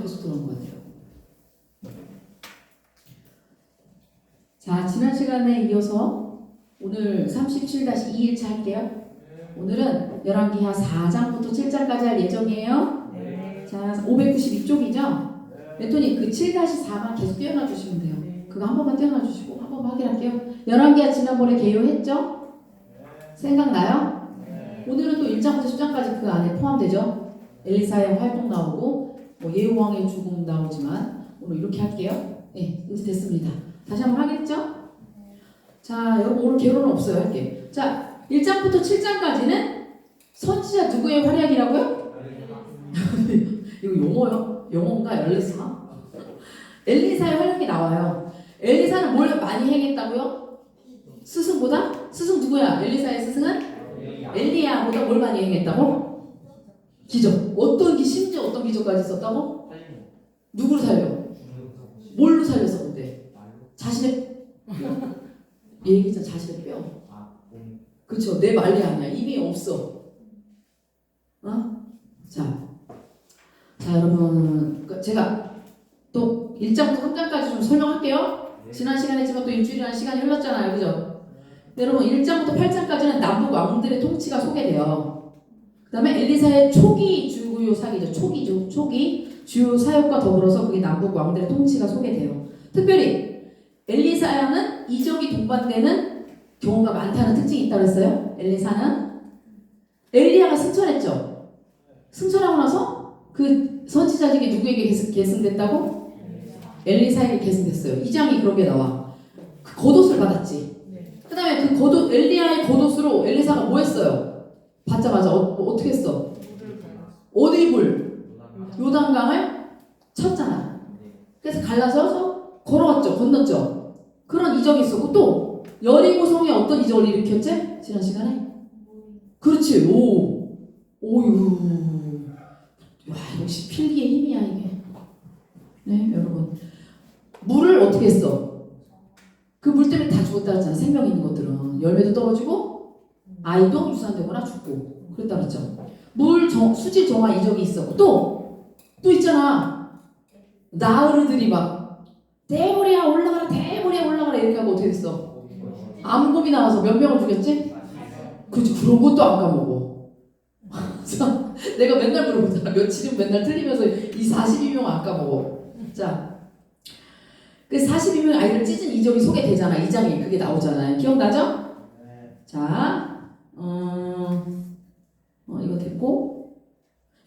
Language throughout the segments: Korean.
계속 들어오는 것 같아요. 자, 지난 시간에 이어서 오늘 37-2일차 할게요. 오늘은 열왕기하 4장부터 7장까지 할 예정이에요. 자, 592쪽이죠? 메토님 그 7-4만 계속 띄워놔 주시면 돼요. 그거 한 번만 띄워놔 주시고 한 번만 확인할게요. 열왕기하 지난번에 개요했죠? 생각나요? 오늘은 또 1장부터 10장까지 그 안에 포함되죠? 엘리사의 활동 나오고 뭐 예후왕의 죽음 나오지만 오늘 이렇게 할게요. 네, 이제 됐습니다. 다시 한번 하겠죠? 자, 여러분 오늘 개요는 없어요. 할게. 자, 1장부터 7장까지는 선지자 누구의 활약이라고요? 이거 용어요? 용어인가? 엘리사? 엘리사의 활약이 나와요. 엘리사는 뭘 많이 행했다고요? 스승보다? 스승 누구야? 엘리사의 스승은? 엘리야보다 뭘 많이 행했다고? 기적. 심지어 어떤 기적까지 썼다고? 누구를 살려? 뭘로 살렸어 근데? 자신의 얘기잖아. 자신의 뼈. 그쵸? 내 말이 아니야. 입이 없어. 어? 자, 여러분 제가 또 1장부터 3장까지 좀 설명할게요. 지난 시간에 지금 또 일주일이라는 시간이 흘렀잖아요. 그죠? 여러분 1장부터 8장까지는 남북 왕들의 통치가 소개돼요. 그 다음에 엘리사의 초기 주요 사기죠. 초기 주요 사역과 더불어서 그게 남북 왕들의 통치가 소개돼요. 특별히 엘리사야는 이적이 동반되는 경우가 많다는 특징이 있다고 했어요. 엘리사는 엘리야가 승천했죠. 승천하고 나서 그 선지자 중에 누구에게 계승됐다고? 엘리사에게 계승됐어요. 2장이 그런 게 나와. 그 겉옷을 받았지. 그 다음에 그 겉옷, 엘리야의 겉옷으로 엘리사가 뭐 했어요? 받자마자 어떻게 했어? 어디불 요단강을 쳤잖아. 그래서 갈라서 걸어왔죠. 건넜죠. 그런 이적이 있었고 또 여리고성에 어떤 이적을 일으켰지? 지난 시간에? 그렇지. 오유. 와, 역시 필기의 힘이야 이게. 네, 여러분. 물을 어떻게 했어? 그 물 때문에 다 죽었다 그랬잖아. 생명 있는 것들은. 열매도 떨어지고 아이도 유산되거나 죽고 그랬다 그랬죠. 수질 정화 이적이 있었고 또 있잖아. 나으르들이 막 대머리야 올라가라 이렇게 하고 어떻게 됐어? 암곰이 나와서 몇 명을 죽였지? 그치, 그런 것도 안 까먹어. 내가 맨날 물어보잖아. 며칠은 맨날 틀리면서 이 42명 안 까먹어. 자, 그 42명 아이를 찢은 이적이 소개되잖아. 2장에 그게 나오잖아요. 기억나죠? 자, 이거 됐고.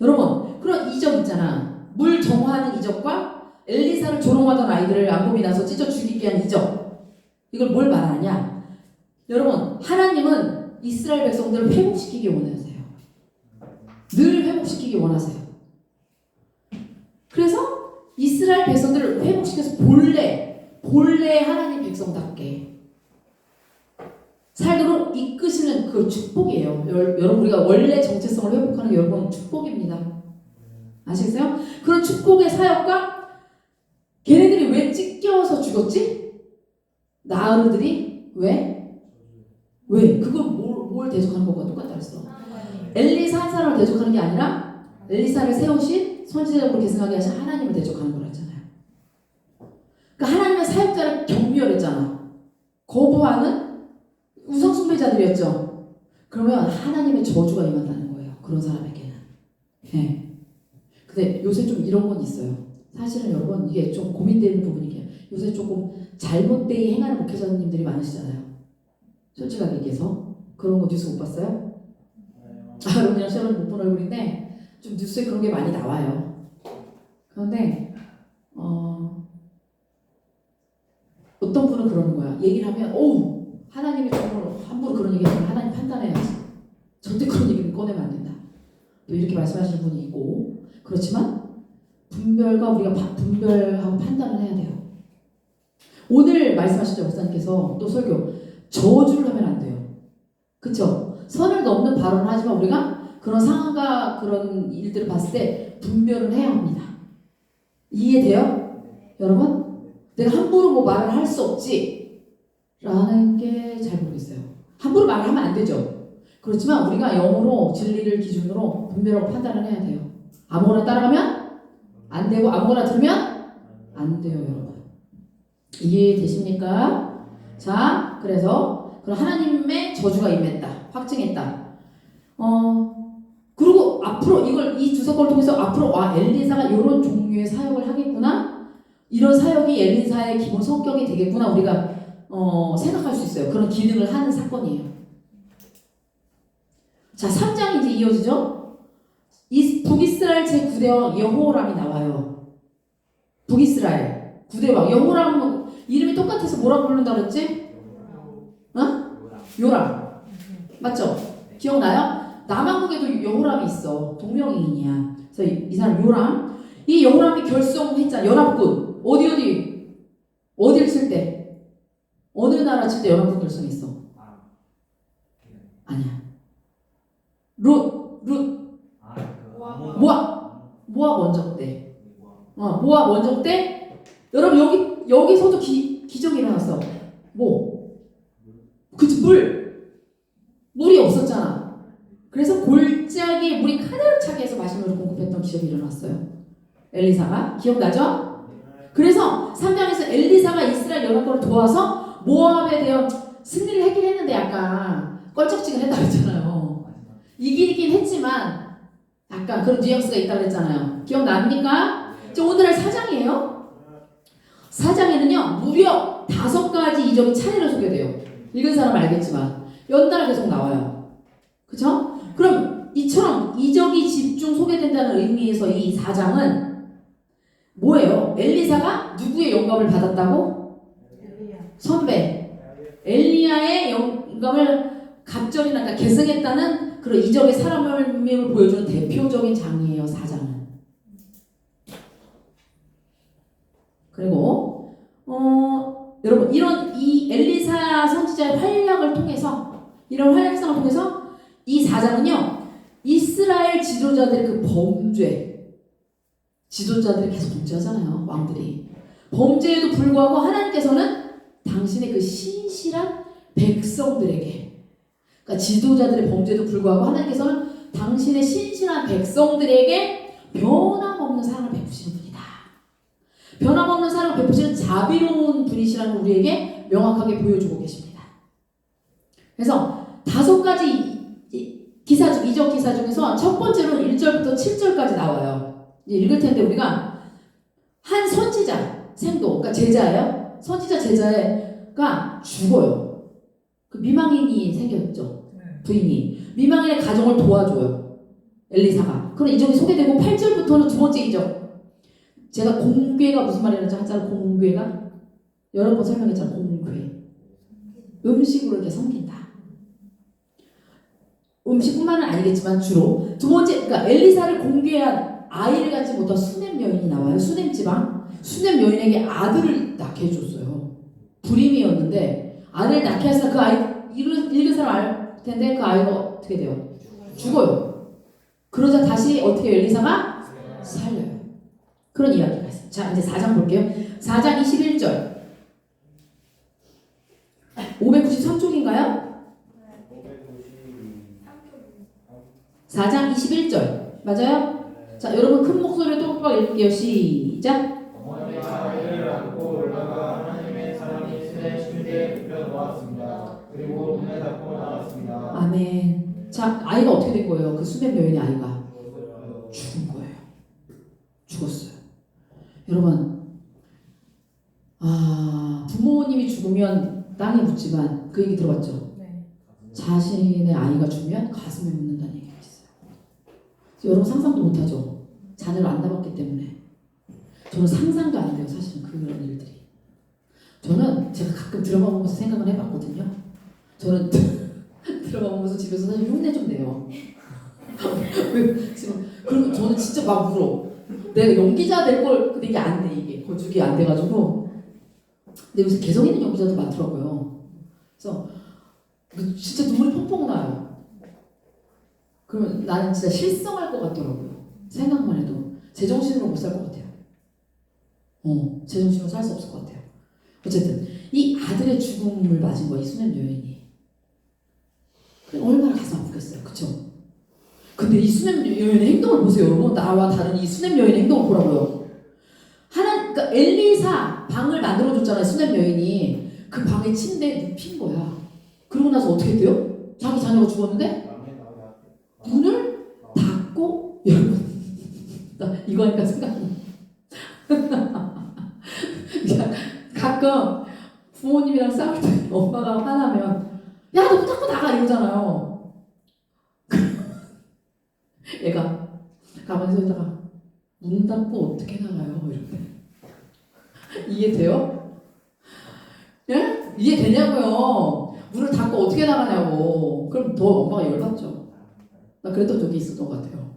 여러분, 그런 이적 있잖아. 물 정화하는 이적과 엘리사를 조롱하던 아이들을 암곰이 나서 찢어 죽이게 한 이적. 이걸 뭘 말하냐? 여러분, 하나님은 이스라엘 백성들을 회복시키기 원하세요. 늘 회복시키기 원하세요. 그래서 이스라엘 백성들을 회복시켜서 본래 하나님 백성답게 살도록 이끄시는 그 축복이에요. 여러분, 우리가 원래 정체성을 회복하는 여러분 축복입니다. 아시겠어요? 그런 축복의 사역과 걔네들이 왜 찢겨서 죽었지? 나으르들이 왜? 그걸 뭘 대적하는 것과 똑같다 그랬어. 엘리사 한 사람을 대적하는 게 아니라 엘리사를 세우신 선지자적으로 계승하게 하신 하나님을 대적하는 거랬잖아요. 그러니까 하나님의 사역자를 경멸했잖아. 거부하는 우상숭배자들이었죠. 그러면 하나님의 저주가 임한다는 거예요. 그런 사람에게는. 네. 근데 요새 좀 이런 건 있어요. 사실은 여러분 이게 좀 고민되는 부분이에요. 요새 조금 잘못되이 행하는 목회자님들이 많으시잖아요. 솔직하게 얘기해서. 그런 거 뉴스 못 봤어요? 여러분이랑 셔런 못 본 얼굴인데 좀 뉴스에 그런 게 많이 나와요. 그런데 어떤 분은 그러는 거야. 얘기를 하면 하나님이 정말 함부로 그런 얘기하면 하나님 판단해야지. 절대 그런 얘기는 꺼내면 안 된다. 또 이렇게 말씀하시는 분이 있고 그렇지만 우리가 분별하고 판단을 해야 돼요. 오늘 말씀하시죠. 목사님께서 또 설교 저주를 하면 안 돼요. 그쵸? 선을 넘는 발언을 하지만 우리가 그런 상황과 그런 일들을 봤을 때 분별을 해야 합니다. 이해돼요? 여러분? 내가 함부로 뭐 말을 할 수 없지 라는 게 잘 모르겠어요. 함부로 말을 하면 안 되죠. 그렇지만 우리가 영으로 진리를 기준으로 분별하고 판단을 해야 돼요. 아무거나 따라가면 안 되고 아무거나 들으면 안 돼요, 여러분. 이해되십니까? 자, 그래서 그럼 하나님의 저주가 임했다. 확증했다. 그리고 앞으로 이 두 사건을 통해서 앞으로 엘리사가 이런 종류의 사역을 하겠구나. 이런 사역이 엘리사의 기본 성격이 되겠구나. 우리가 생각할 수 있어요. 그런 기능을 하는 사건이에요. 자, 3장 이제 이어지죠. 북이스라엘 제9대왕 여호람이 나와요. 북이스라엘 9대왕 여호람 이름이 똑같아서 뭐라고 부른다 그랬지? 요람. 맞죠? 기억나요? 남한국에도 여호람이 있어. 동명이인이야. 그래서 이 사람 요람. 이 여호람이 결성했잖아. 연합군. 어디를 칠 때? 어느 나라 칠 때 연합군 결성했어? 아니야. 모압 원정 때. 모압 원정 때 여러분 여기서도 기적이 일어났어. 그치, 물이 없었잖아. 그래서 골짜기에 물이 가득 차게 해서 마시멜로 공급했던 기적이 일어났어요. 엘리사가. 기억나죠? 그래서 3장에서 엘리사가 이스라엘 연합군을 도와서 모압에 대한 승리를 하긴 했는데 약간 껄쩍지근했다 그랬잖아요. 이기긴 했지만 약간 그런 뉘앙스가 있다고 그랬잖아요. 기억납니까? 오늘날 4장이에요. 4장에는요 무려 5가지 이적이 차례로 소개돼요. 읽은 사람 알겠지만 연달아 계속 나와요. 그쵸? 그럼 이처럼 이적이 집중 소개된다는 의미에서 이 4장은 뭐예요? 엘리사가 누구의 영감을 받았다고? 선배 엘리야의 영감을 갑절이나 그러니까 계승했다는 그런 이적의 사람을 보여주는 대표적인 장이에요. 4장은. 그리고 여러분 이 엘리사 선지자의 활약을 통해서 이런 활약상을 통해서 이 4장은요 이스라엘 지도자들의 그 범죄 지도자들이 계속 범죄하잖아요. 왕들이 범죄에도 불구하고 하나님께서는 당신의 그 신실한 백성들에게 그러니까 지도자들의 범죄에도 불구하고 하나님께서는 당신의 신실한 백성들에게 변함없는 사랑을 베푸시는 분이다. 변함없는 사랑을 베푸시는 자비로운 분이시라는 걸 우리에게 명확하게 보여주고 계십니다. 그래서 5가지 이적 기사 중에서 첫 번째로는 1절부터 7절까지 나와요. 이제 읽을 텐데 우리가 한 선지자 생도 그러니까 제자예요. 선지자 제자가 죽어요. 그 미망인이 생겼죠. 부인이 미망인의 가정을 도와줘요. 엘리사가. 그런 이적이 소개되고 8절부터는 두 번째 이적. 제가 공궤가 무슨 말이라고 한자로 공궤가 여러 번 설명했잖아요. 공궤. 음식으로 이렇게 섬긴다. 음식뿐만은 아니겠지만 주로 두 번째 그러니까 엘리사를 공개한 아이를 갖지 못한 수넴 여인이 나와요. 수넴 지방. 수넴 여인에게 아들을 낳게 해줬어요. 불임이었는데 아들을 낳게 해서 그 아이 읽은 사람 알 텐데 그 아이가 어떻게 돼요? 죽어요. 그러자 다시 어떻게 엘리사가 살려요. 그런 이야기가 있어요. 자 이제 4장 볼게요. 4장 21절 593쪽인가요? 4장 21절 맞아요? 자 여러분 큰 목소리로 똑바로 읽을게요. 시작. 어머니가 아이를 안고 올라가 하나님의 사람이 스네 심지에 눕혀 놓았습니다. 그리고 문을 닫고 나왔습니다. 아멘. 자 아이가 어떻게 된 거예요? 그 수넴 여인의 아이가 죽은 거예요. 죽었어요. 여러분 부모님이 죽으면 땅에 묻지만 그 얘기 들어봤죠? 네. 자신의 아이가 죽으면 가슴에 묻는다는 얘기가 있어요. 여러분 상상도 못하죠? 자녀를 안 낳았기 때문에. 저는 상상도 안 돼요. 사실은 그런 일들이. 저는 제가 가끔 드라마 보면서 생각을 해봤거든요. 저는 드라마 보면서 집에서 사실 흉내 좀 내요. 지금 그러면 저는 진짜 막 울어. 내가 연기자 될 걸 근데 이게 안 돼. 이게 거죽이 안 돼가지고. 근데 요새 개성 있는 연기자도 많더라고요. 그래서 진짜 눈물이 펑펑 나요. 그러면 나는 진짜 실성할 것 같더라고요. 생각만 해도 제정신으로 못 살 것 같아요. 제정신으로 살 수 없을 것 같아요. 어쨌든 이 아들의 죽음을 맞은 거야 이 수넴 여인이. 얼마나 가슴 아프겠어요, 그쵸? 근데 이 수넴 여인의 행동을 보세요, 여러분. 나와 다른 이 수넴 여인의 행동을 보라고요. 그러니까 엘리사 방을 만들어줬잖아요. 수냄 여인이. 그 방에 침대에 눕힌 거야. 그러고 나서 어떻게 돼요? 자기 자녀가 죽었는데 문을 닫고 여러분 나 이거 하니까 생각나. 가끔 부모님이랑 싸울 때 엄마가 화나면 야 너 문 닫고 나가 이러잖아요. 얘가 가만히 서 있다가 문 닫고 어떻게 나가요? 이렇게 이해돼요? 예? 이해되냐고요? 문을 닫고 어떻게 나가냐고. 그럼 더 엄마가 열받죠. 나 그랬던 적이 있었던 것 같아요.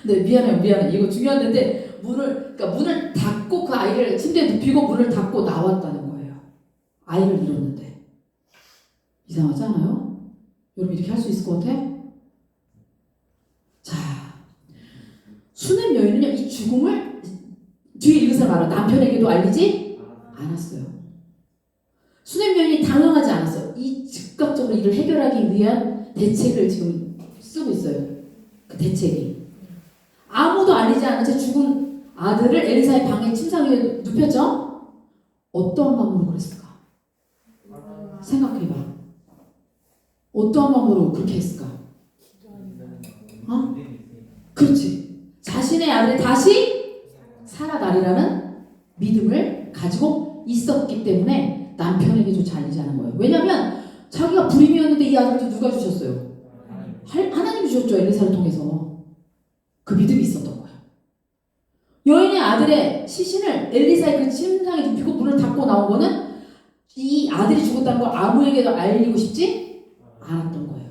네, 미안해. 이거 중요한데, 그러니까 문을 닫고 그 아이를 침대에 눕히고 문을 닫고 나왔다는 거예요. 아이를 잃었는데. 이상하지 않아요? 여러분 이렇게 할 수 있을 것 같아? 자, 수냄 여인은요, 이 죽음을 뒤에 읽은 사람 알아. 남편에게도 알리지 않았어요. 수냄 여인이 당황하지 않았어요. 이 즉각적으로 이를 해결하기 위한 대책을 지금 쓰고 있어요. 그 대책이. 아무도 알리지 않은 채 죽은 아들을 엘리사의 방에 침상 위에 눕혔죠? 어떠한 마음으로 그랬을까? 생각해봐. 어떠한 마음으로 그렇게 했을까? 어? 그렇지. 자신의 아들이 다시 살아나리라는 믿음을 가지고 있었기 때문에 남편에게조차 알리지 않은 거예요. 왜냐하면 자기가 불임이었는데 이 아들을 누가 주셨어요? 하나님이 주셨죠. 엘리사를 통해서. 그 믿음이 있었던 거예요. 여인의 아들의 시신을 엘리사의 그 침상에 눕히고 문을 닫고 나온 거는 이 아들이 죽었다는 걸 아무에게도 알리고 싶지 않았던 거예요.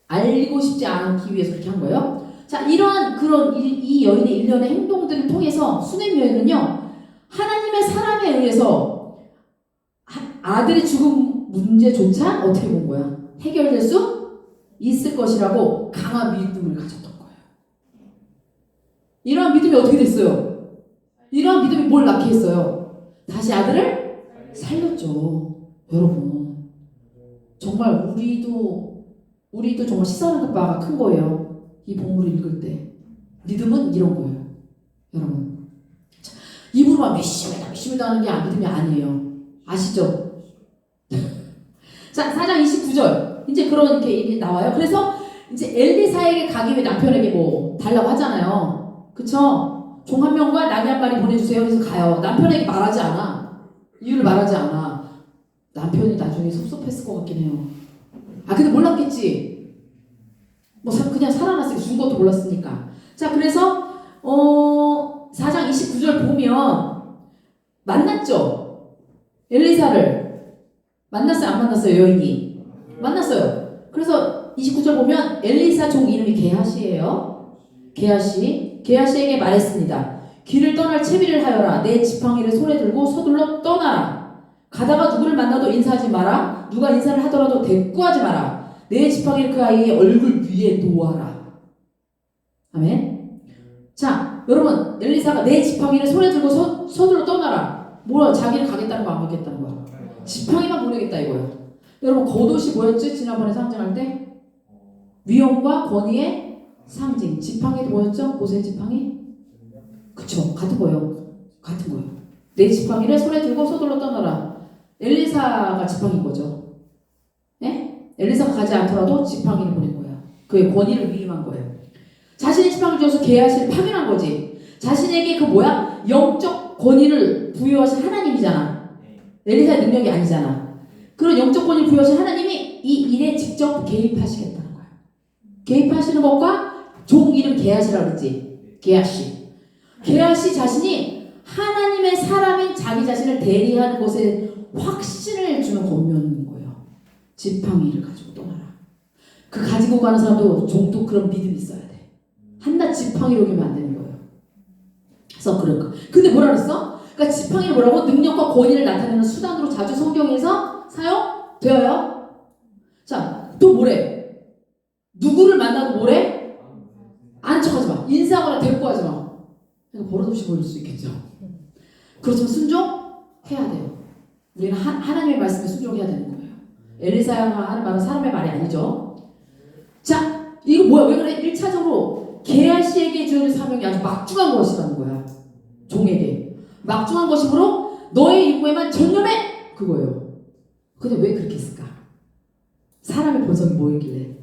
알리고 싶지 않기 위해서 그렇게 한 거예요. 자, 이러한 이 여인의 일련의 행동들을 통해서 수냄 여인은요, 하나님의 사람에 의해서 아들이 죽은 문제조차 어떻게 본 거야? 해결될 수 있을 것이라고 강한 믿음을 가졌던 거예요. 이러한 믿음이 어떻게 됐어요? 이러한 믿음이 뭘 낳게 했어요? 다시 아들을 살렸죠. 여러분 정말 우리도 정말 시사하는 바가 큰 거예요. 이 본문을 읽을 때 믿음은 이런 거예요. 여러분 입으로만 믿습니다 하는 게 믿음이 아니에요. 아시죠? 자, 4장 29절 이제 그런 이렇게 나와요. 그래서 이제 엘리사에게 가기 위해 남편에게 뭐 달라고 하잖아요. 그쵸? 종 한 명과 나귀 한 마리 보내주세요. 그래서 가요. 남편에게 말하지 않아. 이유를 말하지 않아. 남편이 나중에 섭섭했을 것 같긴 해요. 아, 근데 몰랐겠지. 뭐 그냥 살아났으니까 죽은 것도 몰랐으니까. 자, 그래서 4장 29절 보면 만났죠. 엘리사를 만났어요, 안 만났어요? 여인이 만났어요. 그래서 29절 보면 엘리사 종 이름이 게하시예요. 게하시에게 말했습니다. 길을 떠날 채비를 하여라. 내 지팡이를 손에 들고 서둘러 떠나라. 가다가 누구를 만나도 인사하지 마라. 누가 인사를 하더라도 대꾸하지 마라. 내 지팡이를 그 아이의 얼굴 위에 놓아라. 아멘. 자, 여러분 엘리사가 내 지팡이를 손에 들고 서둘러 떠나라. 뭐야? 자기를 가겠다는 거 안 가겠다는 거야? 지팡이만 보내겠다 이거야. 여러분 겉옷이 뭐였지? 지난번에 상징할 때 위엄과 권위의 상징. 지팡이도 뭐였죠? 모세 지팡이? 그쵸. 같은 거예요. 내 지팡이를 손에 들고 서둘러 떠나라. 엘리사가 지팡이인 거죠. 네? 엘리사가 가지 않더라도 지팡이를 보낸 거야. 그의 권위를 위임한 거예요. 자신의 지팡이를 줘서 게하시를 파견한 거지. 자신에게 영적 권위를 부여하신 하나님이잖아. 엘리사의 능력이 아니잖아. 그런 영적 권위를 부여하신 하나님이 이 일에 직접 개입하시겠다는 거야. 개입하시는 것과 종 이름 게하시라고 그랬지. 게하시 자신이 하나님의 사람인 자기 자신을 대리하는 것에 확신을 주는 권면인 거예요. 지팡이를 가지고 떠나라. 그 가지고 가는 사람도 종도 그런 믿음이 있어야 돼. 한낱 지팡이로 기면 안 되는 거예요. 그래서 그럴까. 근데 뭐라 그랬어? 그러니까 지팡이를 뭐라고? 능력과 권위를 나타내는 수단으로 자주 성경에서 사용되어요. 자, 또 뭐래? 누구를 만나도 뭐래? 아는 척하지 마. 인사하거나 대꾸하지 마. 그러니까 버릇없이 보일 수 있겠죠. 그렇지만 순종해야 돼요. 우리는 하나님의 말씀에 순종해야 되는 거예요. 엘리사가 하는 말은 사람의 말이 아니죠. 자, 이거 뭐야? 왜 그래? 1차적으로 게하시에게 주어진 사명이 아주 막중한 것이라는 거야. 종에게 막중한 것이므로 너의 임무에만 전념해 그거예요. 근데 왜 그렇게 했을까? 사람의 본성이 뭐였길래?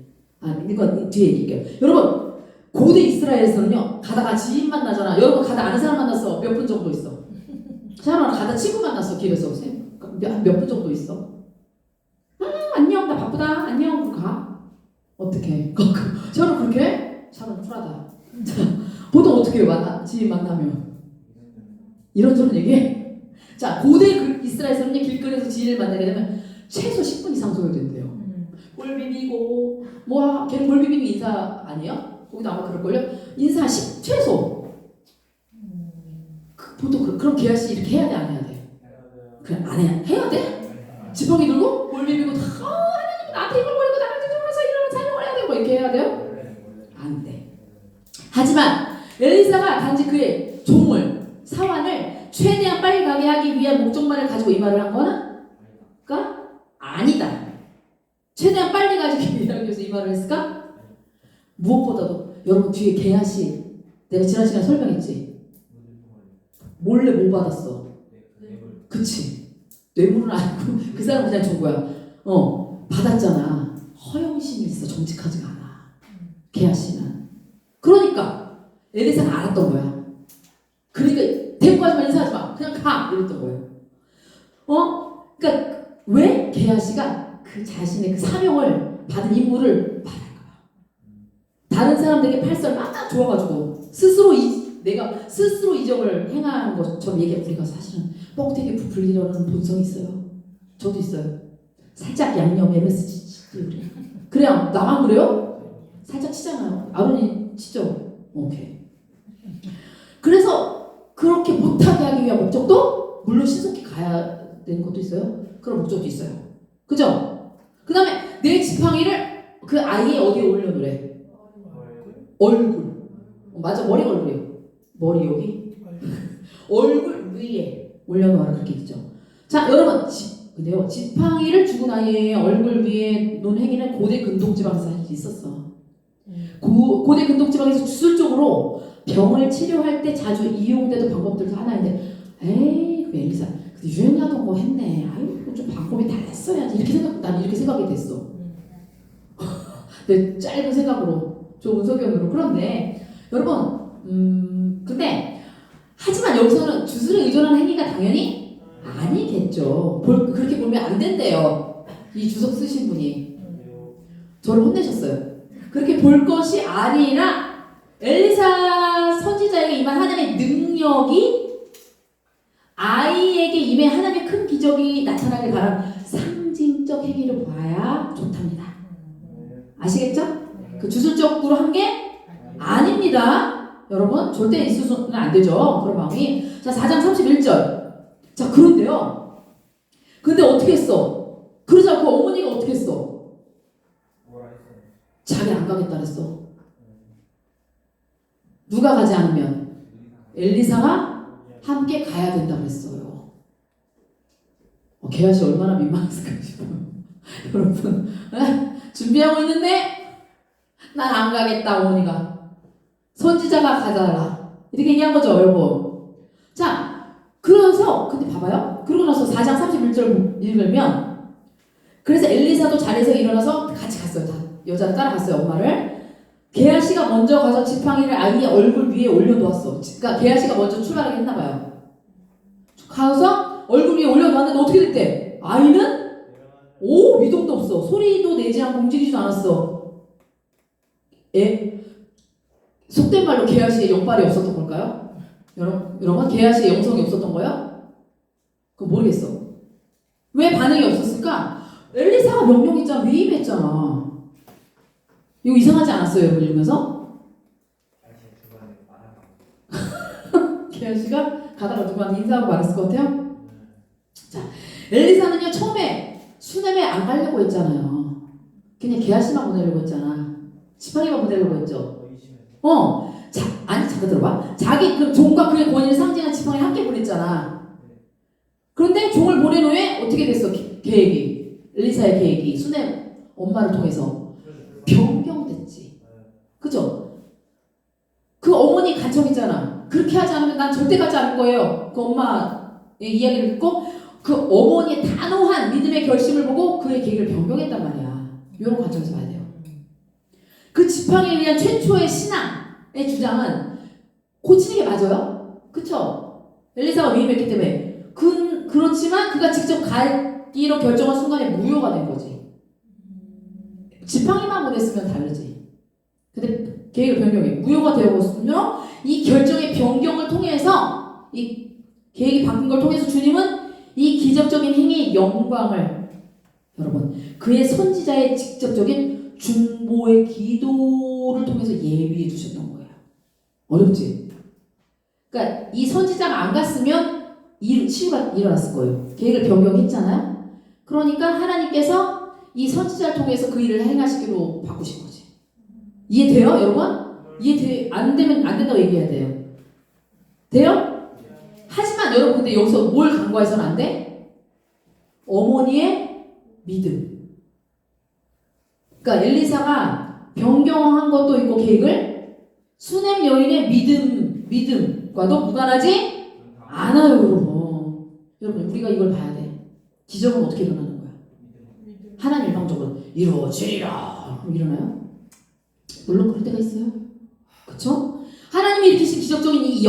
이건 뒤에 얘기할게요. 여러분 고대 이스라엘에서는요 가다가 지인 만나잖아. 여러분 가다 아는 사람 만났어. 몇 분 정도 있어? 사람 가다 친구 만났어. 길에서 몇 분 정도 있어? 안녕 나 바쁘다 안녕 가? 어떻게? 저는 그렇게 해? 저는 쿨하다. 보통 어떻게 해요? 지인 만나면 이런저런 얘기해? 자 고대 이스라엘에서는 길거리에서 지인을 만나게 되면 최소 10분 이상 소요된대요. 볼 비비고 뭐 걔는 볼 비비는 인사 아니에요? 거기도 아마 그럴걸요? 인사 10 최소. 보통 그럼 계약시 이렇게 해야 돼 안 해야 돼? 그냥 안 해야 돼? 지팡이 들고 볼 비비고 다 하나님 나한테 이걸 버리고 나를 쫓아서 이러면 사용을 해야 되고 이렇게 해야 돼요? 안 돼. 하지만 엘리사가 단지 그의 종을 사환을 최대한 빨리 가게 하기 위한 목적만을 가지고 이 말을 한 거나? 그러니까 아니다. 최대한 빨리 가기 위해서 이 말을 했을까? 무엇보다도 여러분 뒤에 게하시 내가 지난 시간에 설명했지? 몰래 뭐 받았어? 그치? 뇌물은 아니고 그 사람 그냥 준 거야. 받았잖아. 허영심이 있어. 정직하지가 않아. 게하시는. 그러니까 엘리사가 알았던 거야. 그러니까 대꾸하지마 인사하지 마. 그냥 가 이랬던 거예요. 그러니까 왜 게하시가 그 자신의 그 사명을 받은 임무를 말할까? 다른 사람들에게 팔설 막 줘가지고 내가 스스로 이적을 행한 것처럼 얘기해. 우리가 사실은 뻥튀기 부풀리려는 본성이 있어요. 저도 있어요. 살짝 양념 MSG 그래. 그래야 나만 그래요? 살짝 치잖아요. 아버님 치죠? 오케이. 그래서 그렇게 못하게 하기 위한 목적도 물론 신속히 가야 되는 것도 있어요. 그런 목적도 있어요. 그죠? 그 다음에 내 지팡이를 그 아이의 어디에 올려놓으래? 얼굴. 맞아 머리가 얼굴이에요. 머리 여기? 얼굴 위에 올려놓아라 그렇게 있죠. 자 여러분 근데요 지팡이를 죽은 아이의 얼굴 위에 놓은 행위는 고대 근동지방에서 있었어. 고대 근동지방에서 주술적으로 병을 치료할 때 자주 이용되던 방법들 중 하나인데 에이 그 엘리사 유행하던 거 했네. 아유 좀 방법이 달랐어야지. 난 이렇게 생각이 됐어. 내 짧은 생각으로 좁은 소견으로. 그런데 여러분 근데 하지만 여기서는 주술에 의존하는 행위가 당연히 아니겠죠. 그렇게 보면 안 된대요. 이 주석 쓰신 분이 저를 혼내셨어요. 그렇게 볼 것이 아니라 엘리사 선지자에게 임한 하나님의 능력이 아이에게 임해 하나님의 큰 기적이 나타나길 바란 상징적 행위를 보아야 좋답니다. 아시겠죠? 그 주술적으로 한 게 아닙니다. 여러분 절대 있어서는 안 되죠. 그런 마음이. 자 4장 31절. 자 그런데요. 근데 어떻게 했어? 그러자 그 어머니가 어떻게 했어? 자기 안 가겠다 그랬어. 누가 가지 않으면 엘리사가 함께 가야 된다 그랬어요. 게하시 얼마나 민망했을까 싶어요. 여러분 준비하고 있는데 난 안 가겠다. 어머니가 선지자가 가자라 이렇게 얘기한 거죠 여러분. 자 그래서 근데 봐봐요. 그러고 나서 4장 31절 읽으면 그래서 엘리사도 자리에서 일어나서 같이 갔어요. 다 여자를 따라갔어요. 엄마를. 게하시가 먼저 가서 지팡이를 아이의 얼굴 위에 올려놓았어. 그러니까 게하시가 먼저 출발하게 했나봐요. 가서 얼굴 위에 올려놓았는데 어떻게 됐대? 아이는 미동도 없어. 소리도 내지 않고 움직이지도 않았어. 속된 말로 게하시의 영빨이 없었던 걸까요? 여러분 게하시의 영성이 없었던 거예요? 그건 모르겠어. 왜 반응이 없었을까? 엘리사가 명령했잖아. 위임했잖아. 이거 이상하지 않았어요? 여러분 읽으면서? 게하시가 가다가 누구한테 인사하고 말했을 것 같아요? 자, 엘리사는요 처음에 수넴에 안 가려고 했잖아요. 그냥 게하시만 보내려고 했잖아. 지팡이만 보내려고 했죠. 잠깐 들어봐. 자기 그 종과 그의 권위를 상징한 지팡이를 함께 보냈잖아. 그런데 종을 보낸 후에 어떻게 됐어? 계획이 엘리사의 계획이 수넴 엄마를 통해서 변경됐지. 그죠? 가지 않으면 난 절대 가지 않을 거예요. 그 엄마의 이야기를 듣고 그 어머니의 단호한 믿음의 결심을 보고 그의 계획을 변경했단 말이야. 이런 관점에서 봐야 돼요. 그 지팡이에 의한 최초의 신앙의 주장은 고치는 게 맞아요. 그쵸? 엘리사가 위임했기 때문에. 그렇지만 그가 직접 가기로 결정한 순간에 무효가 된 거지. 지팡이만 보냈으면 다르지. 근데 계획을 변경해. 무효가 되었으면 이 결정의 변경을 통해서 이 계획이 바뀐 걸 통해서 주님은 이 기적적인 행위의 영광을 여러분 그의 선지자의 직접적인 중보의 기도를 통해서 예비해 주셨던 거예요. 어렵지? 그러니까 이 선지자가 안 갔으면 치유가 일어났을 거예요. 계획을 변경했잖아요. 그러니까 하나님께서 이 선지자를 통해서 그 일을 행하시기로 바꾸신 거지. 이해돼요, 여러분? 안 되면 안 된다고 얘기해야 돼요. 돼요? 하지만 여러분 근데 여기서 뭘 간과해서는 안 돼? 어머니의 믿음. 그러니까 엘리사가 변경한 것도 있고 계획을 수넴 여인의 믿음과도 무관하지 않아요, 여러분. 여러분 우리가 이걸 봐야 돼. 기적은 어떻게 일어나는 거야? 하나님 일방적으로 이루어지리라 일어나요? 물론 그럴 때가 있어요. 그쵸? 하나님이 일으키신 기적적인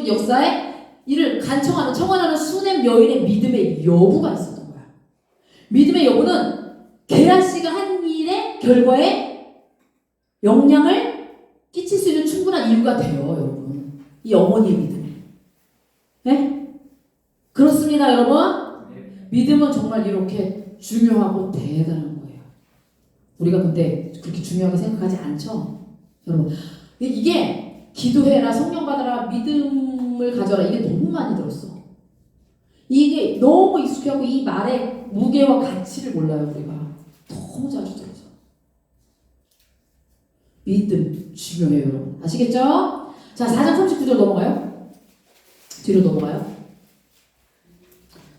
역사에 이를 청원하는 수넴 여인의 믿음의 여부가 있었던 거야. 믿음의 여부는 게라 씨가 한 일의 결과에 영향을 끼칠 수 있는 충분한 이유가 돼요, 여러분. 이 어머니의 믿음. 네? 그렇습니다, 여러분. 믿음은 정말 이렇게 중요하고 대단한 거예요. 우리가 근데 그렇게 중요하게 생각하지 않죠? 여러분, 이게 기도해라, 성령 받아라, 믿음을 가져라 이게 너무 많이 들었어. 이게 너무 익숙해갖고 이 말의 무게와 가치를 몰라요, 우리가. 너무 자주 들어서. 믿음 중요해요, 여러분. 아시겠죠? 자, 4장 39절 넘어가요. 뒤로 넘어가요.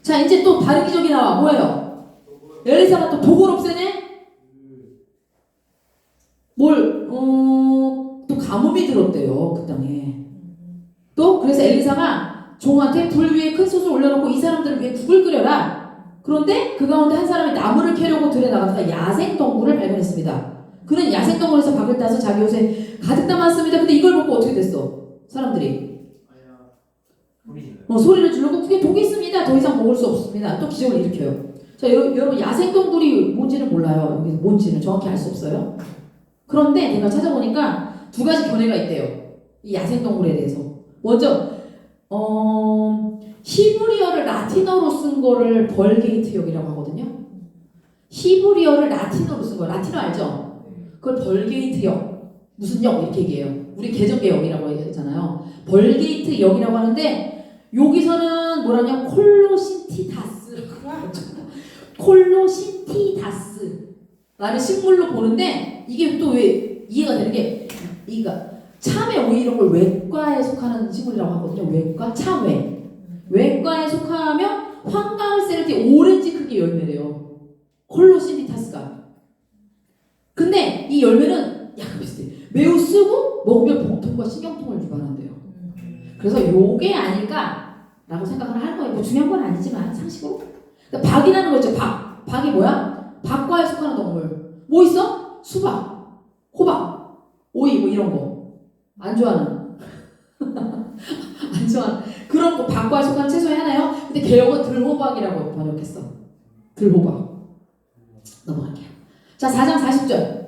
자, 이제 또 다른 기적이 나와. 뭐예요? 엘리사가 또 독을 없애네? 또 가뭄이 들었대요, 그 땅에. 또 그래서 엘리사가 종한테 불 위에 큰 솥을 올려놓고 이 사람들을 위해 국을 끓여라. 그런데 그 가운데 한 사람이 나무를 캐려고 들에 나가다가 야생동굴을 발견했습니다. 그는 야생동굴에서 박을 따서 자기 옷에 가득 담았습니다. 근데 이걸 보고 어떻게 됐어? 사람들이 소리를 지르고 그게 독이 있습니다. 더 이상 먹을 수 없습니다. 또 기적을 일으켜요. 자, 여러분 야생동굴이 뭔지는 몰라요. 뭔지는 정확히 알 수 없어요. 그런데 내가 찾아보니까 두 가지 견해가 있대요. 이 야생동물에 대해서. 먼저 히브리어를 라틴어로 쓴 거를 벌게이트역이라고 하거든요. 히브리어를 라틴어로 쓴 거. 라틴어 알죠? 그걸 벌게이트역. 무슨 역 이렇게 얘기해요. 우리 개정개역이라고 얘기하잖아요. 벌게이트역이라고 하는데 여기서는 뭐라냐? 콜로시티다스라는 식물로 보는데 이게 또 왜 이해가 되는 게 참외 오이 이런 걸 외과에 속하는 식물이라고 하거든요. 외과, 참외. 외과에 속하면 황가을 세르티 오렌지 크기 열매래요. 콜로시티다스가. 근데 이 열매는 약간 비슷해. 매우 쓰고 먹으면 복통과 신경통을 유발한대요. 그래서 요게 아닐까라고 생각을 할 거예요. 뭐 중요한 건 아니지만 상식으로. 그러니까 박이라는 거 있죠. 박이 뭐야? 박과에 속하는 동물. 뭐 있어? 수박, 호박, 오이 뭐 이런 거. 안 좋아하는 그런 거 박과에 속하는 채소에 하나요? 근데 개혁은 들호박이라고 번역했어. 들호박. 넘어갈게요. 자, 4장 40절.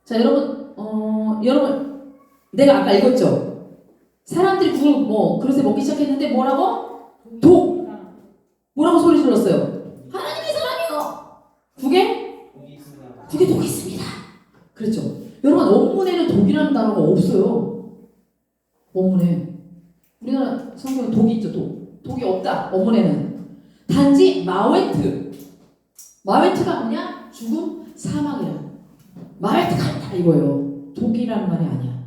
자, 여러분 내가 아까 읽었죠? 사람들이 국을 그릇에 먹기 시작했는데 뭐라고? 독! 뭐라고 소리 질렀어요? 하나님의 사람이요! 국에 독이 있습니다. 그랬죠? 여러분 원문에는 독이라는 단어가 없어요. 원문에. 우리나라 성경에 독이 있죠. 독이 없다. 원문에는. 단지 마웨트가 뭐냐? 죽음, 사망이라. 마웨트가 있다 이거예요. 독이라는 말이 아니야.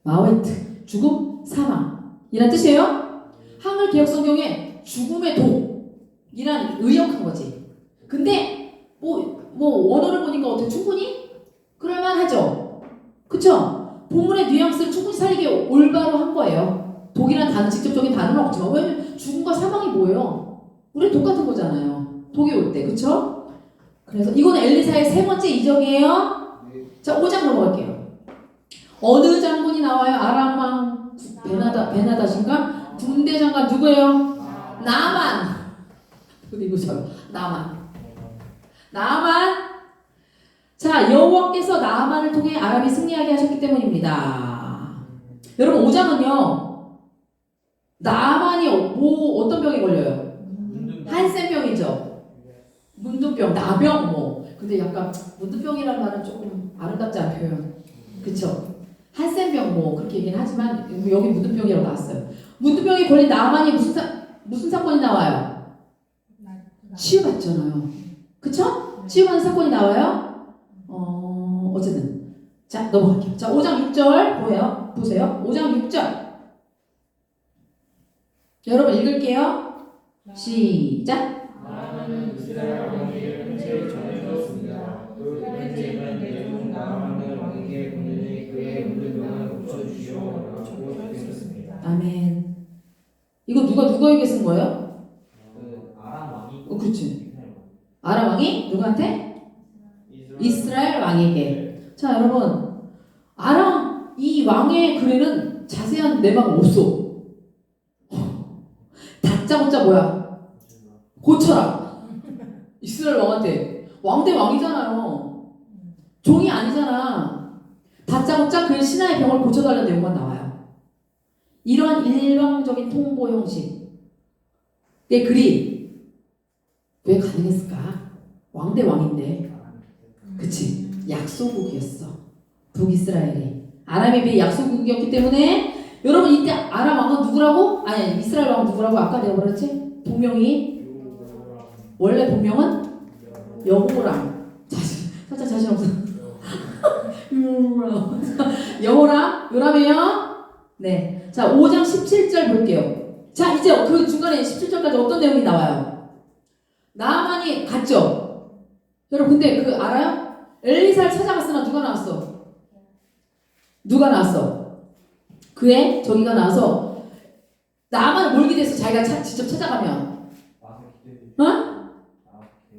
마웨트, 죽음, 사망 이란 뜻이에요. 한글 개혁 성경에 죽음의 독이란 의역한 거지. 근데 원어를 보니까 어떻게 충분히 그럴만하죠. 그쵸? 본문의 뉘앙스 아말렉스를 충분히 살리게 올바로 한 거예요. 독이라는 단어, 직접적인 단어는 없지만 왜냐면 죽음과 사망이 뭐예요? 우리 똑같은 거잖아요. 독이 올 때, 그쵸? 그래서 이거는 엘리사의 세 번째 이적이에요. 자, 5장 넘어갈게요. 어느 장군이 나와요? 아람왕 베나다신가? 군대 장관 누구예요? 나만. 근데 이거 참 나만. 자, 여호와께서 나만을 통해 아람이 승리하게 하셨기 때문입니다. 여러분 5장은요. 나만이 어떤 병에 걸려요? 한센병이죠. 문둥병, 나병 뭐. 근데 약간 문둥병이라는 말은 조금 아름답지 않은 표현. 그쵸? 한센병 뭐 그렇게 얘기는 하지만 여기 문둥병이라고 나왔어요. 문둥병에 걸린 나만이 무슨 사건이 나와요? 치유받잖아요. 그쵸? 치유받는 사건이 나와요? 어쨌든. 자, 넘어갈게요. 자, 5장 6절 보세요. 5장 6절. 여러분 읽을게요. 시작. 나만은 이스라엘 왕에게 편지를 전해주었습니다. 그 편지에는 내용 나만을 왕에게 보내니 그의 문둥병을 고쳐주시오라고 적혀있었습니다. 아멘. 이거 누구에게 쓴 거예요? 그 아람 왕이 그치. 아람 왕이 누구한테? 이스라엘 왕에게. 자, 여러분. 아람 이 왕의 글에는 자세한 내막은 없어. 다짜고짜 뭐야? 고쳐라. 이스라엘 왕한테. 왕 대 왕이잖아요. 종이 아니잖아. 다짜고짜 그 신하의 병을 고쳐달라는 내용만 나와요. 이러한 일방적인 통보 형식의 글이 왜 가능했을까? 왕 대 왕인데. 그치? 약소국이었어. 북이스라엘이. 아람에 비해 약소국이었기 때문에 여러분 이때 아람 왕은 누구라고? 아니 이스라엘 왕은 누구라고? 아까 내가 뭐랬지? 본명이 원래 본명은 여호람. 살짝 자신 없어. 요람이에요. 네. 자 5장 17절 볼게요. 자 이제 그 중간에 17절까지 어떤 내용이 나와요? 나만이 갔죠. 여러분 근데 그 알아요? 엘리사를 찾아갔으나 누가 나왔어? 누가 나왔어? 그의 저기가 나와서 나만 몰게 돼서 자기가 직접 찾아가면 어?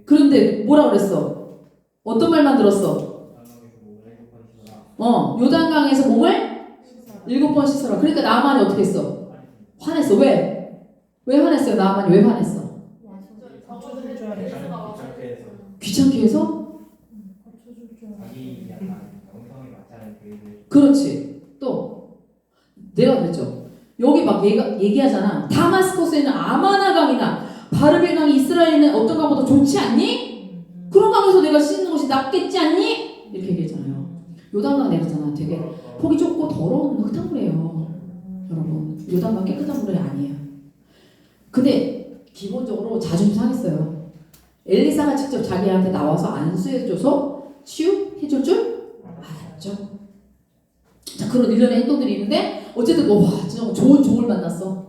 그런데 뭐라 그랬어? 어떤 말만 들었어? 요단강에서 몸을 7번 씻어라. 그러니까 나만이 어떻게 했어? 화냈어. 왜? 왜 화냈어요? 나만이 왜 화냈어? 귀찮게 해서? 그렇지. 또 내가 그랬죠. 여기 막 얘기하잖아. 다마스커스에는 아마나 강이나 바르벨 강이 이스라엘에는 어떤 강보다 좋지 않니? 그런 강에서 내가 씻는 것이 낫겠지 않니? 이렇게 얘기했잖아요. 요단강 내렸잖아. 되게 폭이 좁고 더러운 흙탕물이에요. 여러분 요단강 깨끗한 물이 아니에요. 근데 기본적으로 자존심 상했어요. 엘리사가 직접 자기한테 나와서 안수해줘서 치유해줄 줄 알았죠. 자 그런 일련의 행동들이 있는데 어쨌든 와 진짜 좋은 종을 만났어.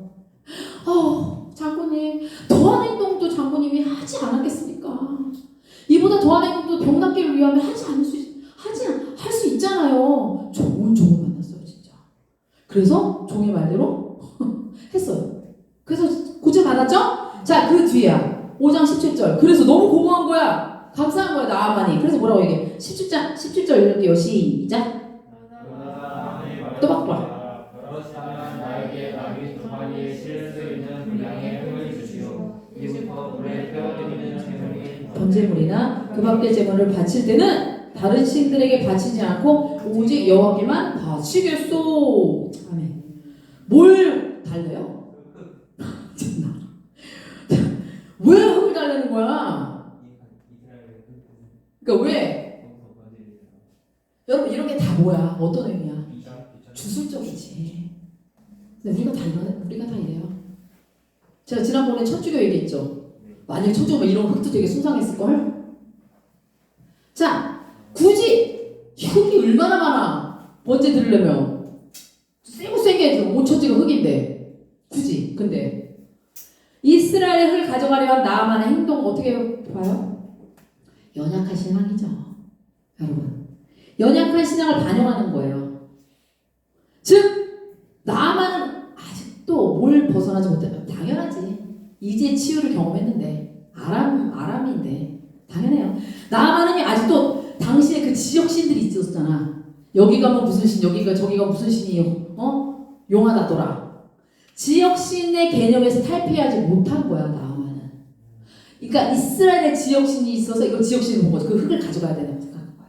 장군님 더한 행동도 장군님이 하지 않았겠습니까? 이보다 더한 행동도 병 낫기를 위하면 할 수 있잖아요. 좋은 종을 만났어요 진짜. 그래서 종의 말대로 했어요. 그래서 고침 받았죠? 자 그 뒤에야 5장 17절. 그래서 너무 고마운 거야. 감사한 거야 나만이. 그래서 뭐라고 얘기해? 17절 읽을게요. 시작. 또 바꿔. 그렇다면 나에게 나귀 두 마리의 실을 수 있는 분량의 흙을 주시오. 이부터 물에 태워드리는 제물이 번제물이나 그 밖의 제물을 바칠 때는 다른 신들에게 바치지 않고 오직 여호와께만 바치겠소. 아멘. 뭘 달래요? 참나. 왜 흙을 달래는 거야? 그러니까 왜? 여러분 이런 게 다 뭐야? 어떤 의미야? 주술적이지. 근데 우리가 다 이래요. 제가 지난번에 천주교 얘기했죠. 만약 천주교면 이런 흙도 되게 숭상했을걸? 자, 굳이 흙이 얼마나 많아? 번제 드리려면 세고 세게 온천지가 흙인데 굳이. 근데 이스라엘의 흙을 가져가려 한 나만의 행동 어떻게 봐요? 연약한 신앙이죠. 여러분 연약한 신앙을 반영하는 거예요. 즉 나만은 아직도 뭘 벗어나지 못했다. 당연하지. 이제 치유를 경험했는데 아람인데 당연해요. 나만은 아직도 당시에 그 지역신들이 있었잖아. 여기 가면 무슨 신, 여기가 저기가 무슨 신이 용하다더라. 지역신의 개념에서 탈피하지 못한 거야 나만은. 그러니까 이스라엘의 지역신이 있어서 이걸 지역신을 본 거죠. 그 흙을 가져가야 된다고 생각한 거야.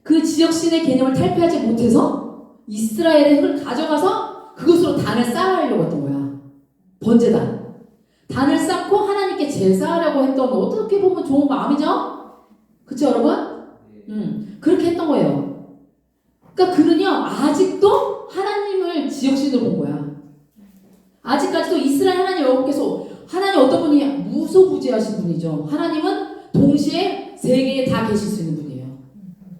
그 지역신의 개념을 탈피하지 못해서 이스라엘의 흙을 가져가서 그것으로 단을 쌓아하려고 했던 거야. 번제단. 단을 쌓고 하나님께 제사하려고 했던 어떻게 보면 좋은 마음이죠? 그쵸 여러분? 그렇게 했던 거예요. 그러니까 그는요 아직도 하나님을 지역신으로 본 거야. 아직까지도 이스라엘 하나님 여호와께서 하나님 어떤 분이 무소부재하신 분이죠. 하나님은 동시에 세계에 다 계실 수 있는 분이에요.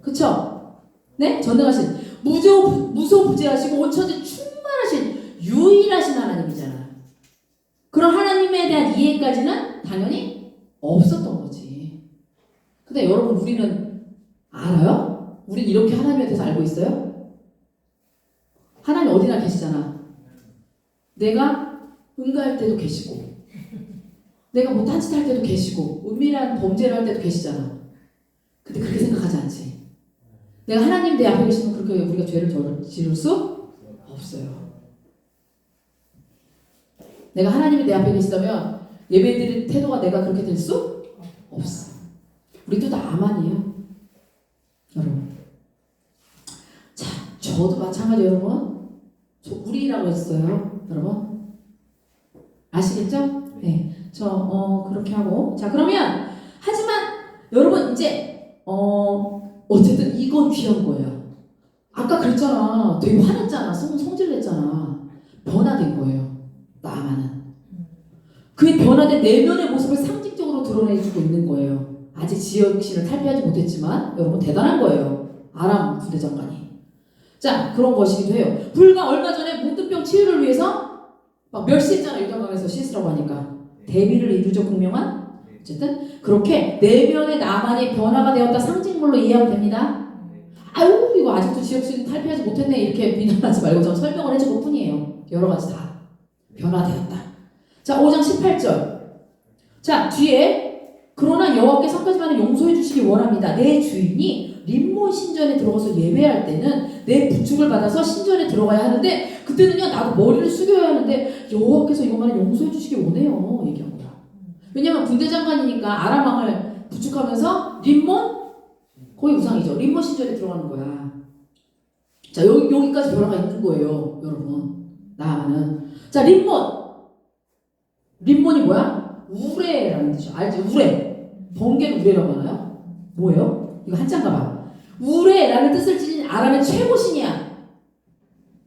그쵸? 네? 전능하신 무소부재하시고 온천지 충만하신 유일하신 하나님이잖아. 그런 하나님에 대한 이해까지는 당연히 없었던 거지. 근데 여러분 우리는 알아요? 우린 이렇게 하나님에 대해서 알고 있어요? 하나님 어디나 계시잖아. 내가 응가할 때도 계시고 내가 뭐 딴짓 할 때도 계시고 은밀한 범죄를 할 때도 계시잖아. 근데 그렇게 생각하지 않지. 내가 하나님 내 앞에 계시면 그렇게 우리가 죄를 지을 수 없어요. 내가 하나님이 내 앞에 계시다면 예배드릴 태도가 내가 그렇게 될 수 없어. 우리도 나만이에요. 여러분. 자, 저도 마찬가지 여러분. 저 우리라고 했어요. 여러분. 아시겠죠? 네. 그렇게 하고. 자, 그러면 하지만 여러분 이제 어쨌든 이건 귀한 거예요. 아까 그랬잖아. 되게 화냈잖아. 성질냈잖아. 변화된 거예요. 나만은. 그의 변화된 내면의 모습을 상징적으로 드러내주고 있는 거예요. 아직 지역신을 탈피하지 못했지만 여러분 대단한 거예요. 아람 부대장관이. 자, 그런 것이기도 해요. 불과 얼마 전에 문득병 치유를 위해서 막 멸시했잖아. 유다강에서 씻으라고 하니까. 대비를 이루죠. 극명한. 어쨌든 그렇게 내면의 나만이 변화가 되었다 상징물로 이해하면 됩니다. 아유 이거 아직도 지역신 탈피하지 못했네 이렇게 비난하지 말고 전 설명을 해줄 것 뿐이에요. 여러 가지 다 변화되었다. 자 5장 18절. 자 뒤에 그러나 여호와께서 한 가지만은 용서해 주시기 원합니다. 내 주인이 림몬 신전에 들어가서 예배할 때는 내 부축을 받아서 신전에 들어가야 하는데 그때는요 나도 머리를 숙여야 하는데 여호와께서 이것만은 용서해 주시기 원해요. 얘기한 거야. 왜냐면 군대장관이니까 아람 왕을 부축하면서 림몬 거의 우상이죠. 림몬 신전에 들어가는 거야. 자 여기까지 변화가 있는 거예요. 여러분 나만은. 자 림몬이 뭐야? 우레라는 뜻이죠. 알지? 우레. 번개는 우레라고 하나요? 뭐예요? 이거 한자인가 봐. 우레라는 뜻을 지닌 아람의 최고신이야.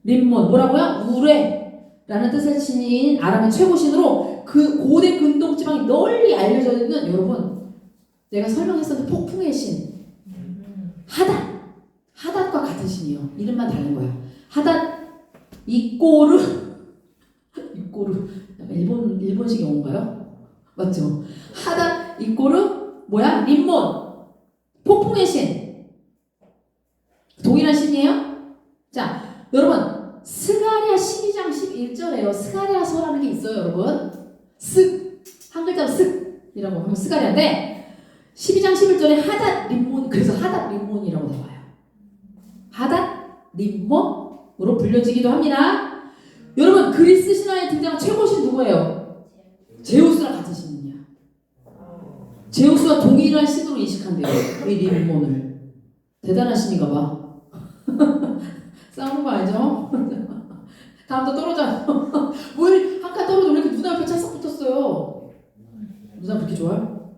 림몬 뭐라고요? 우레라는 뜻을 지닌 아람의 최고신으로 그 고대 근동지방이 널리 알려져 있는 여러분 내가 설명했었던 폭풍의 신 하닷과 같은 신이요. 이름만 다른 거야. 하닷 이꼬르 일본식 영어인가요? 맞죠? 하닷 이꼬르 뭐야? 림몬 폭풍의 신 동일한 신이에요? 자 여러분 스가랴 12장 11절에요. 스가랴서라는 게 있어요. 여러분 한 글자로 쓱이라고 하면 스가랴인데 12장 11절에 하닷 림몬 그래서 하닷 림몬이라고 나와요. 하닷 림몬으로 불려지기도 합니다. 여러분 그리스 신화에 등장한 최고신 누구예요? 제우스랑 같은 신이야. 제우스와 동일한 신으로 인식한대요. 이 림몬을. 대단한 신인가 봐. 싸우는 거 알죠? 다음도 떨어져요. 왜 한 칸 떨어져 왜 이렇게 눈 앞에 찰싹 붙었어요? 눈 그렇게 좋아요?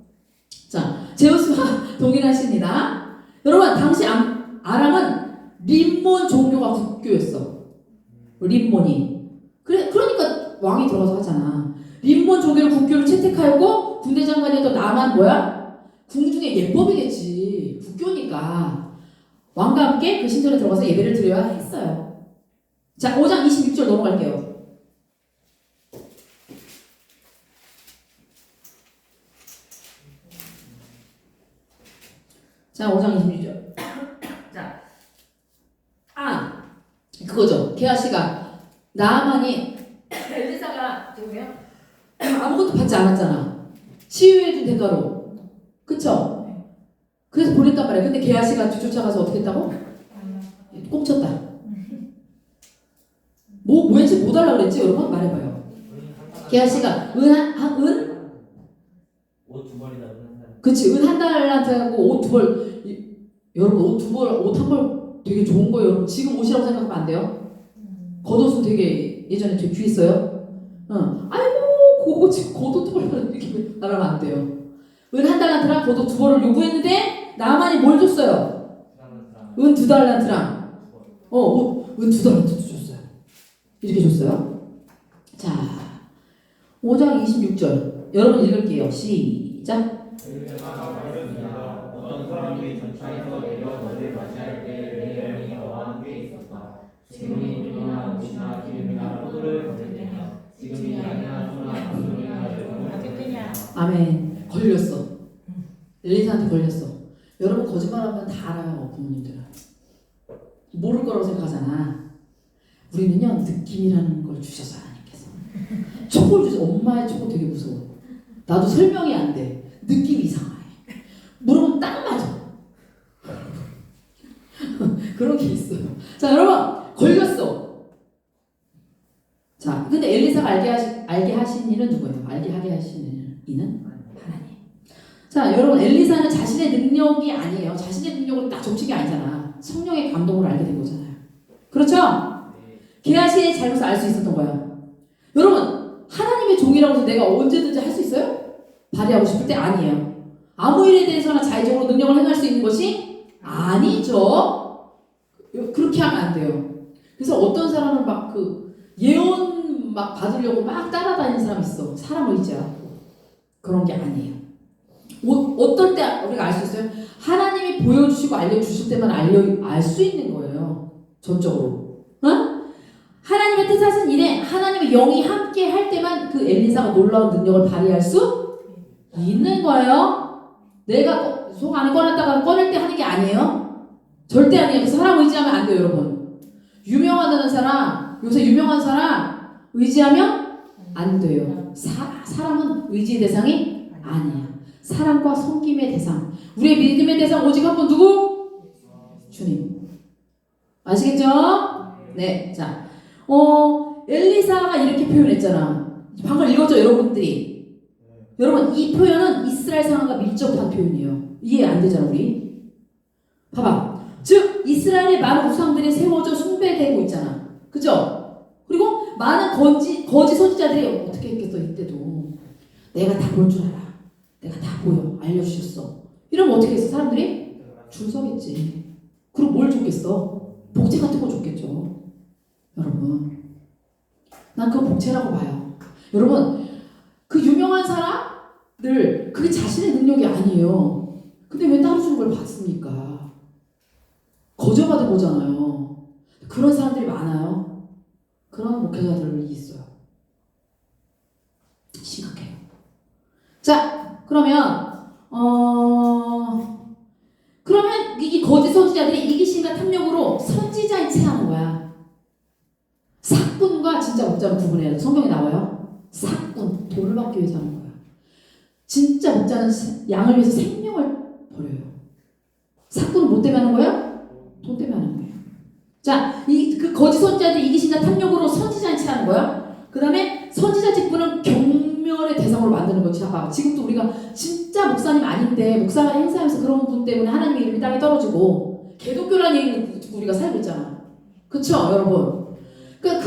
자 제우스와 동일한 신이다. 여러분 당시 아람은 림몬 종교가 국교였어. 림몬이. 그러니까 왕이 들어가서 하잖아. 림몬 종교를 국교를 채택하였고 군대장관이었던 나만 뭐야? 궁중의 예법이겠지. 국교니까 왕과 함께 그 신전에 들어가서 예배를 드려야 했어요. 자 5장 26절 넘어갈게요. 자 5장 26절. 자 그거죠. 게하시가 나아만이 엘리사가 지금요 아무것도 받지 않았잖아. 치유해준 대가로. 그쵸? 그래서 보냈단 말이야. 근데 게하시가 뒤쫓아가서 어떻게 했다고? 꽁쳤다. 뭐 왠지 못 하려고 그랬지? 여러분 말해봐요. 게하시가 은? 옷 두 벌이다 한 달. 그치. 은 한 달한테 하고 옷 두 벌. 여러분 옷 두 벌, 옷 한 벌 되게 좋은 거예요. 여러분 지금 옷이라고 생각하면 안 돼요. 겉옷은 되게 예전에 되게 귀했어요. 아이고 그거 지금 겉옷 두 벌 이렇게 말하면 안 돼요. 은 한 달란트랑 겉옷 두 벌을 요구했는데 나만이 뭘 줬어요? 은 두 달란트랑 은 두 달란트도 줬어요. 이렇게 줬어요. 자 5장 26절 여러분 읽을게요. 시작. 어떤 사람이 전차에서 내려 너를 맞이할 때 내 영이 너와 함께 있었다. 지금이 눈이나 옷이나 기름이나 포도를 거둘 때냐 지금이 양이나 소나 가솔이나 열무를 거둘 때냐. 아멘. 걸렸어. 엘리사한테 걸렸어. 여러분 거짓말하면 다 알아요. 부모님들은 모를 거라고 생각하잖아. 우리는요 느낌이라는 걸 주셔서 하나님께서 촉을 주셔. 엄마의 촉은 되게 무서워. 나도 설명이 안 돼. 느낌이 이상해. 물으면 딱 맞아. 그런 게 있어요. 자 여러분 걸렸어. 자 근데 엘리사가 알게 하신 이는 누구예요? 알게 하게 하신 이는 하나님. 자 여러분 엘리사는 자신의 능력이 아니에요. 자신의 능력으로 딱 점치게 아니잖아. 성령의 감동을 알게 된 거잖아요. 그렇죠? 게하시의 잘못을 알 수 있었던 거야. 여러분 하나님의 종이라고 해서 내가 언제든지 할 수 있어요? 발휘하고 싶을 때 아니에요. 아무 일에 대해서나 자의적으로 능력을 행할 수 있는 것이 아니죠. 그렇게 하면 안 돼요. 그래서 어떤 사람은 막 그 예언 막 받으려고 막 따라다니는 사람 있어. 사람 의지하고. 그런 게 아니에요. 어떨 때 우리가 알 수 있어요? 하나님이 보여주시고 알려주실 때만 알 수 있는 거예요. 전적으로. 하나님의 뜻하신 일에 하나님의 영이 함께 할 때만 그 엘리사가 놀라운 능력을 발휘할 수 있는 거예요. 내가 속 안에 꺼냈다가 꺼낼 때 하는 게 아니에요. 절대 아니에요. 그래서 사람 의지하면 안 돼요, 여러분. 유명하다는 사람, 요새 유명한 사람 의지하면 안 돼요. 사람은 의지의 대상이 아니야. 사랑과 섬김의 대상. 우리의 믿음의 대상 오직 한 분 누구? 주님. 아시겠죠? 네. 자, 엘리사가 이렇게 표현했잖아. 방금 읽었죠, 여러분들이. 여러분 이 표현은 이스라엘 상황과 밀접한 표현이에요. 이해 안 되잖아 우리. 봐봐. 즉 이스라엘의 많은 우상들이 세워져 숭배되고 있잖아. 그죠? 그리고 많은 거짓 선지자들이 어떻게 했겠어 이때도. 내가 다 볼 줄 알아. 내가 다 보여. 알려주셨어. 이러면 어떻게 했어 사람들이? 줄 서겠지. 그럼 뭘 줬겠어? 복제 같은 거 줬겠죠. 여러분 난 그거 복제라고 봐요. 여러분 그 유명한 사람들 그게 자신의 능력이 아니에요. 근데 왜 따로 주는 걸 받습니까? 거저받은 거잖아요. 그런 사람들이 많아요. 그런 목회자들이 있어요. 심각해요. 자 그러면 이 거짓 선지자들이 이기심과 탐욕으로 선지자인 채 하는 거야. 사꾼과 진짜 목자를 구분해야 돼. 성경에 나와요. 사꾼, 돈을 받기 위해서 하는 거야. 진짜 목자는 양을 위해서 생명을 버려요. 사꾼은 뭐 때문에 하는 거야? 돈 때문에 하는 거예요. 자, 그 거짓 선지자들이 이기심과 탐욕으로 선지자인 채 하는 거야. 그 다음에 선지자 직분은 경멸의 대상으로 만드는 거지. 봐봐. 지금도 우리가 진짜 목사님 아닌데 목사가 행사하면서 그런 분 때문에 하나님의 이름이 땅에 떨어지고 개독교라는 얘기를 듣고 우리가 살고 있잖아. 그쵸 여러분? 그러니까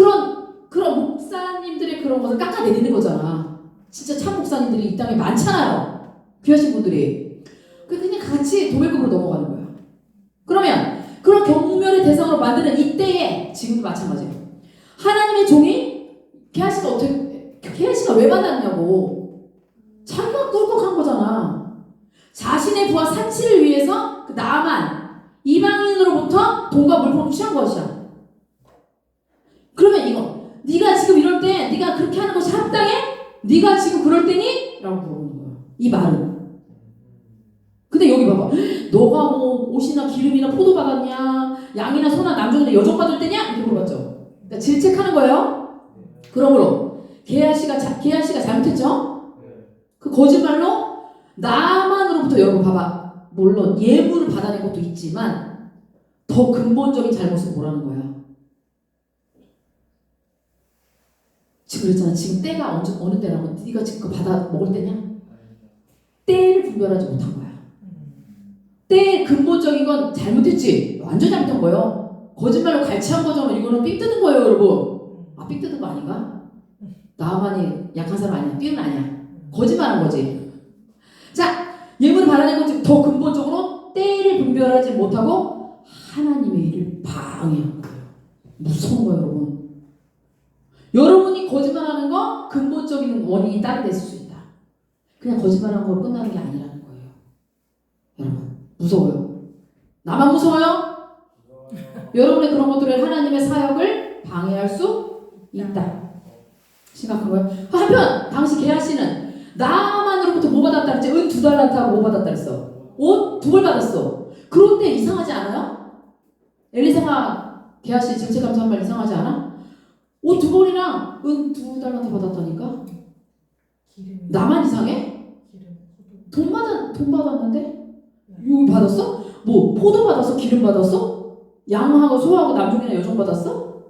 그런 목사님들의 그런 것을 깎아내리는 거잖아. 진짜 참 목사님들이 이 땅에 많잖아요. 귀하신 분들이. 그냥 같이 도배급으로 넘어가는 거야. 그러면 그런 경멸의 대상으로 만드는 이때에 지금도 마찬가지예요. 하나님의 종이 게하시가 왜 받았냐고. 자기가 꿀꺽한 거잖아. 자신의 부와 사치를 위해서 그 나만 이방인으로부터 돈과 물품을 취한 것이야. 그러면 이거 네가 지금 이럴 때 네가 그렇게 하는 것이 합당해? 네가 지금 그럴 때니? 라고 물어보는 거야. 이 말은. 근데 여기 봐봐. 너가 뭐 옷이나 기름이나 포도 받았냐? 양이나 소나 남종이나 여종 받을 때냐? 이렇게 물어봤죠. 질책하는 거예요. 그러므로 게하시가 잘못했죠? 그 거짓말로 나만으로부터 여러분 봐봐. 물론 예물을 받아낸 것도 있지만 더 근본적인 잘못은 뭐라는 거야? 지금 그랬잖아. 지금 때가 어느 때라고? 네가 지금 그거 받아 먹을 때냐? 때를 분별하지 못한 거야. 때의 근본적인 건 잘못했지. 완전 잘못한 거예요. 거짓말로 갈취한 거잖아. 이거는 삥 뜯은 거예요, 여러분. 아, 삥 뜯은 거 아닌가? 나만이 약한 사람 아니야. 삥은 아니야. 거짓말한 거지. 자, 예물을 받아낸 건 더 근본적으로 때를 분별하지 못하고 하나님의 일을 방해한 거예요. 무서운 거예요, 여러분. 여러분이 거짓말하는 거 근본적인 원인이 다른 데 있을 수 있다. 그냥 거짓말한 거로 끝나는 게 아니라는 거예요. 여러분, 무서워요. 나만 무서워요? 여러분의 그런 것들을 하나님의 사역을 방해할 수 있다. 심각한 거예요. 한편 당시 게하시는 나만으로부터 뭐 받았다 그랬지? 은 2달란트하고 뭐 받았다 그랬어? 옷 2벌 받았어. 그런데 이상하지 않아요? 엘리사가 게하시 질책감사한 말 이상하지 않아? 옷 2벌이랑 은 2달란트 받았다니까? 나만 이상해? 돈 받았는데? 이거 받았어? 뭐 포도 받았어? 기름 받았어? 양하고 소하고 남종이나 여종 받았어?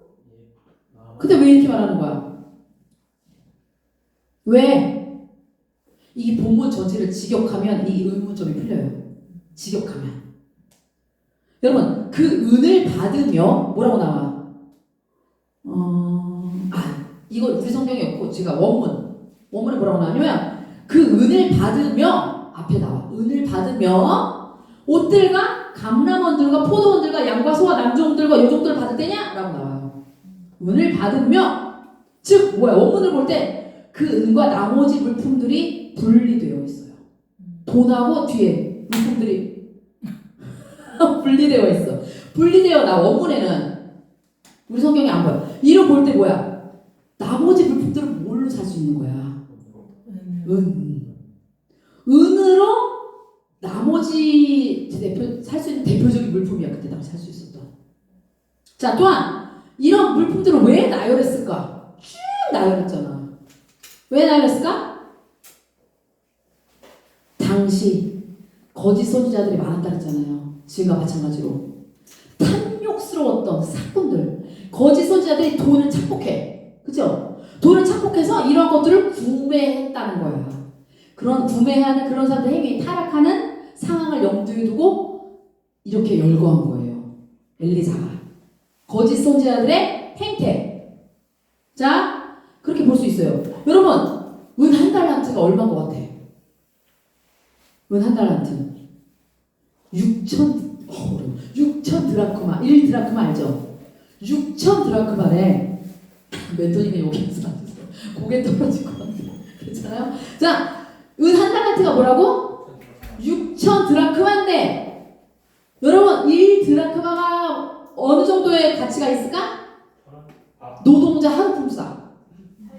근데 왜 이렇게 말하는 거야? 왜? 이 본문 전체를 직역하면 이 의문점이 풀려요. 직역하면. 여러분, 그 은을 받으며 뭐라고 나와? 이거 우리 성경이 없고 제가 원문에 뭐라고 나오냐면 그 은을 받으며 앞에 나와. 은을 받으며 옷들과 감람원들과 포도원들과 양과 소와 남종들과 여종들을 받을 때냐? 라고 나와요. 은을 받으며 즉 뭐야? 원문을 볼 때 그 은과 나머지 물품들이 분리되어 있어요. 돈하고 뒤에 물품들이 분리되어 있어. 분리되어 나 원문에는 우리 성경이 안 보여. 이로 볼 때 뭐야? 나머지 물품들은 뭘로 살 수 있는 거야? 은으로 나머지 살 수 있는 대표적인 물품이야. 그때 당시 살 수 있었던. 자, 또한 이런 물품들을 왜 나열했을까? 쭉 나열했잖아. 왜 나열했을까? 당시 거짓 선지자들이 많았다 그랬잖아요. 지금과 마찬가지로 탐욕스러웠던 사건들, 거짓 선지자들이 돈을 착복해, 그죠? 돈을 착복해서 이런 것들을 구매했다는 거야. 그런 구매하는 그런 사람들 행위 타락하는 상황을 염두에 두고 이렇게 열거한 거예요. 엘리사가 거짓 선지자들의 행태. 자, 그렇게 볼 수 있어요. 여러분, 은 1달란트가 얼마인 것 같아? 은 1달란트 6천 드라크마. 1드라크마 알죠? 6천 드라크마래. 멘토님의 욕해서 안 됐어. 고개 떨어질 것 같아. 괜찮아요? 자, 은 1달란트가 뭐라고? 6천 드라크마인데 여러분 1드라크마가 어느 정도의 가치가 있을까? 노동자 하루 품삯.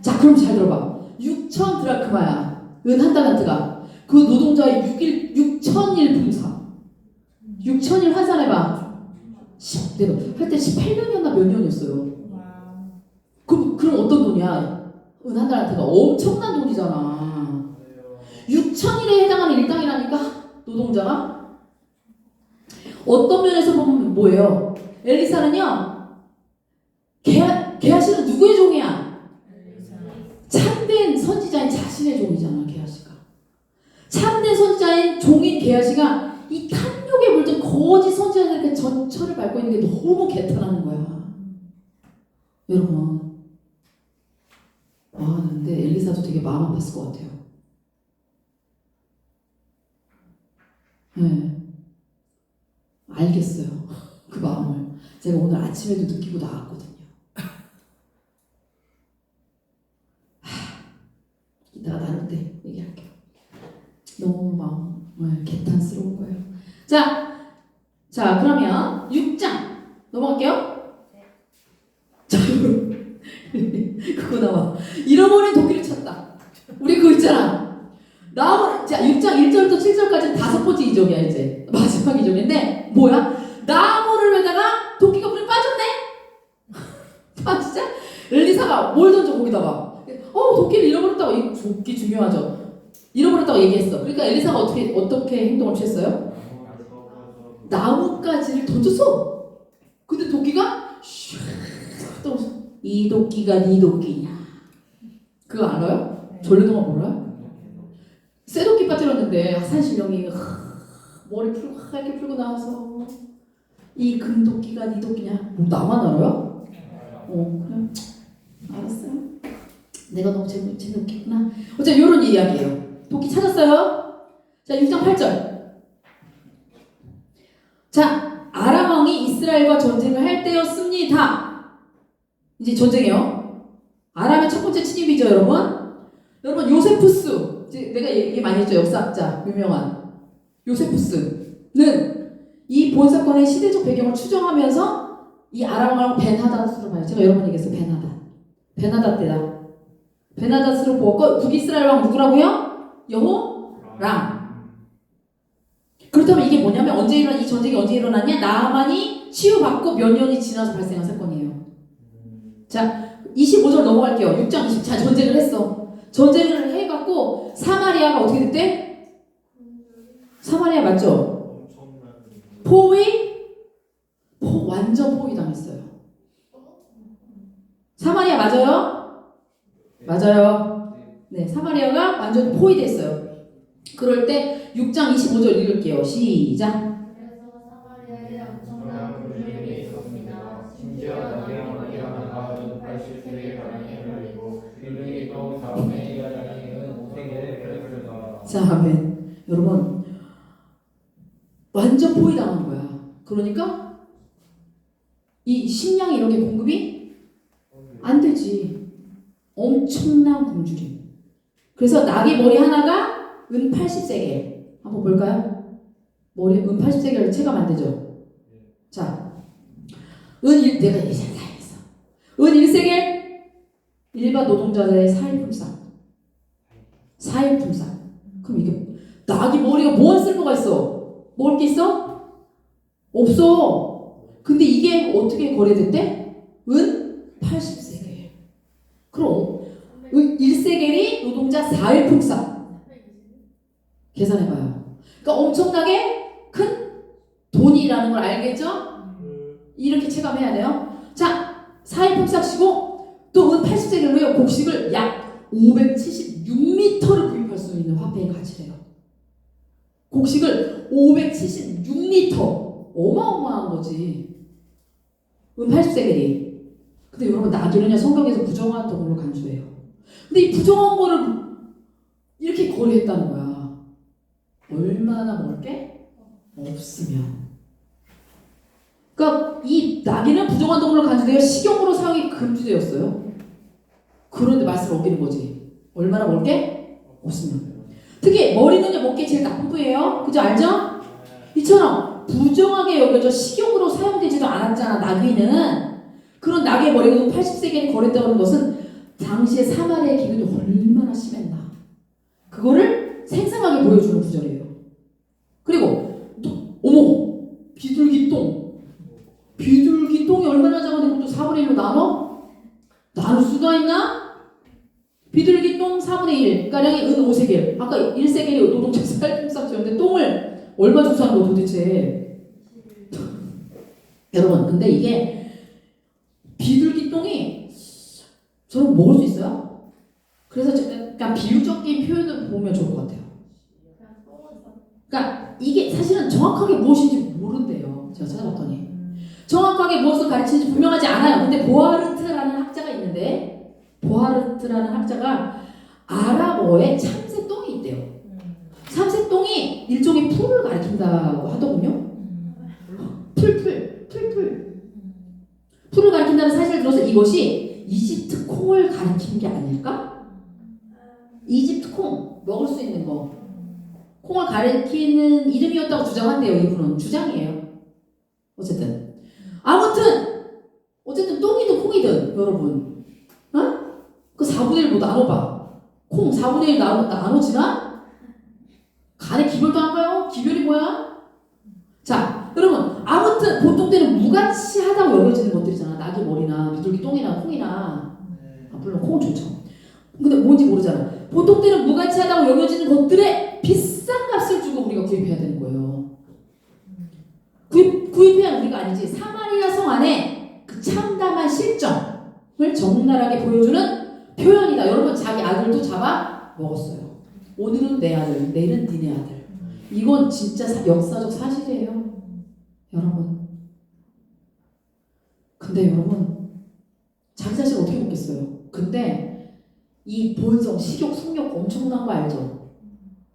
자, 그럼 잘 들어봐. 6천 드라크마야. 은 1달란트가. 그 노동자의 6천일 품삯. 6천일 환산해봐. 내가 할때 18년이었나 몇 년이었어요. 그럼 어떤 돈이야? 은 1달란트가 엄청난 돈이잖아. 6천일에 해당하는 일당이라니까? 노동자가? 어떤 면에서 보면 뭐예요? 엘리사는요, 게하시는 누구의 종이야? 참된 선지자인 자신의 종이잖아. 게하시가 참된 선지자인 종인 게하시가 이 탐욕에 물든 거짓 선지자들에게 전철을 밟고 있는 게 너무 개탄하는 거야. 여러분, 근데 엘리사도 되게 마음 아팠을 것 같아요. 네, 알겠어요. 그 마음을 제가 오늘 아침에도 느끼고 나왔거든요. 이따가 나눌 때 얘기할게요. 너무 마음 개탄스러운 거예요. 자, 그러면 6장 넘어갈게요. 자, 그거 나와. 잃어버린 도끼를 찾다. 우리 그거 있잖아. 자, 6장 1절부터 7절까지는 5번째 이적이야. 이제 마지막 이적인데 뭐야? 나무를 베다가 도끼가 물에 빠졌네. 아 진짜? 엘리사가 뭘 던져 거기다가 도끼를 잃어버렸다고. 이 도끼 중요하죠. 잃어버렸다고 얘기했어. 그러니까 엘리사가 어떻게 행동을 취했어요? 나뭇가지를 던졌어. 근데 도끼가 슉 떨어져. 이 도끼가 네 도끼냐? 그거 알아요? 전래동화 몰라요? 쇠도끼 빠뜨렸는데 산신령이 머리 풀고 하얗게 풀고 나와서 이 금도끼가 네 도끼냐? 뭐 나만 알아요? 그래. 알았어요. 내가 너무 재미없겠구나. 어차피 이런 이야기예요. 도끼 찾았어요? 자, 6장 8절. 자, 아람 왕이 이스라엘과 전쟁을 할 때였습니다. 이제 전쟁이요. 아람의 첫 번째 침입이죠, 여러분. 여러분, 요세푸스. 이제 내가 얘기 많이 했죠, 역사학자 유명한 요세푸스는 이 본 사건의 시대적 배경을 추정하면서 이 아람 왕을 벤하닷으로 봐요. 제가 여러 번 얘기했어요, 벤하닷 때다. 벤하닷으로 보고 북이스라엘 왕 누구라고요? 여호람. 그렇다면 이게 뭐냐면 이 전쟁이 언제 일어났냐? 나아만이 치유받고 몇 년이 지나서 발생한 사건이에요. 자, 25절 넘어갈게요. 6장 20. 자, 전쟁을 했어. 전쟁을 해갖고 사마리아가 어떻게 됐대? 사마리아 맞죠? 완전 포위 당했어요. 사마리아 맞아요? 맞아요. 네, 사마리아가 완전 포위됐어요. 그럴 때 6장 25절 읽을게요. 시작. 그래서 사마리아에 엄청난 굴욕이 있었습니다. 심지어 나병이 일어나가 80세에 가량이 흘리고 그들이 또 4분의 1 가량은 5세계를 그렸을까. 자, 아멘. 여러분, 완전 포위당한 거야. 그러니까 이 식량이 이렇게 공급이 안 되지. 엄청난 굶주림. 그래서 나귀 머리 하나가 은 80세겔. 한번 볼까요? 은 80세겔을 체감 안 되죠? 자, 내가 예전에 다 했어. 은 1세겔 일반 노동자들의 4일 품삯. 4일 품삯. 그럼 이게 나귀 머리가 뭐한 쓸모가 있어? 먹을 게 있어? 없어. 근데 이게 어떻게 거래됐대? 은 80세겔. 그럼 1세겔이 노동자 4일 품삯. 계산해봐요. 그러니까 엄청나게 큰 돈이라는 걸 알겠죠? 이렇게 체감해야 돼요. 자, 4일 품삯이고 또 은 80세겔로요. 곡식을 약 576리터를 구입할 수 있는 화폐의 가치래요. 곡식을 576리터. 어마어마한 거지. 은 80세겔이. 근데 여러분 나귀는요 성경에서 부정한 덕으로 간주해요. 근데 이 부정한 거를 이렇게 거래했다는 거야. 얼마나 먹을 게 없으면. 그러니까 이 나귀는 부정한 동물로 간주되어 식용으로 사용이 금지되었어요. 그런데 말씀을 어기는 거지. 얼마나 먹을 게 없으면. 특히 머리는요 먹기에 제일 나쁜 부위예요. 그죠? 알죠? 이처럼 부정하게 여겨져 식용으로 사용되지도 않았잖아. 나귀는. 그런 나귀의 머리가 80세겔이 거래했다는 것은 당시에 사마리아의 기근이 얼마나 심했나. 그거를 생생하게 보여주는 구절이에요. 그리고 또 어머 비둘기똥이 얼마나 작은데 그것도 4분의 1로 나눌 수가 있나? 비둘기똥 4분의 1 가량이 은 5세겔. 아까 1세겔이 노동자 4일 품삯이었는데 똥을 얼마 주고 사는 거 도대체. 여러분 근데 이게 비둘기똥이 저는 먹을 수 있어요? 그래서 약간 비유적인 표현을 보면 좋을 것 같아요. 그러니까 이게 사실은 정확하게 무엇인지 모른대요. 제가 찾아봤더니 정확하게 무엇을 가르치는지 분명하지 않아요. 근데 보아르트라는 학자가 있는데 보아르트라는 학자가 아랍어에 참새똥이 있대요. 참새똥이 일종의 풀을 가리킨다고 하더군요. 풀을 가리킨다는 사실을 들어서 이것이 이집트 콩을 가리키는 게 아닐까? 이집트 콩 먹을 수 있는 거 콩을 가리키는 이름이었다고 주장한대요. 이분은 주장이에요. 어쨌든 똥이든 콩이든 여러분 그 4분의 1 뭐 나눠봐. 콩 4분의 1 나눠지나? 간에 기별도 안 가요? 기별이 뭐야? 자 여러분 아무튼 보통 때는 무가치하다고 여겨지는 것들이잖아. 낙이 머리나 비둘기 똥이나 콩이나. 물론 콩은 좋죠. 근데 뭔지 모르잖아. 보통 때는 무가치하다고 여겨지는 것들에 비싼 값을 주고 우리가 구입해야 되는 거예요. 구입해야 우리가 아니지. 사마리아 성 안에 그 참담한 실정을 적나라하게 보여주는 표현이다. 여러분 자기 아들도 잡아 먹었어요. 오늘은 내 아들, 내일은 니네 아들. 이건 진짜 역사적 사실이에요. 여러분. 근데 여러분 자기 자신을 어떻게 먹겠어요? 근데 이 본성, 식욕, 성욕 엄청난 거 알죠?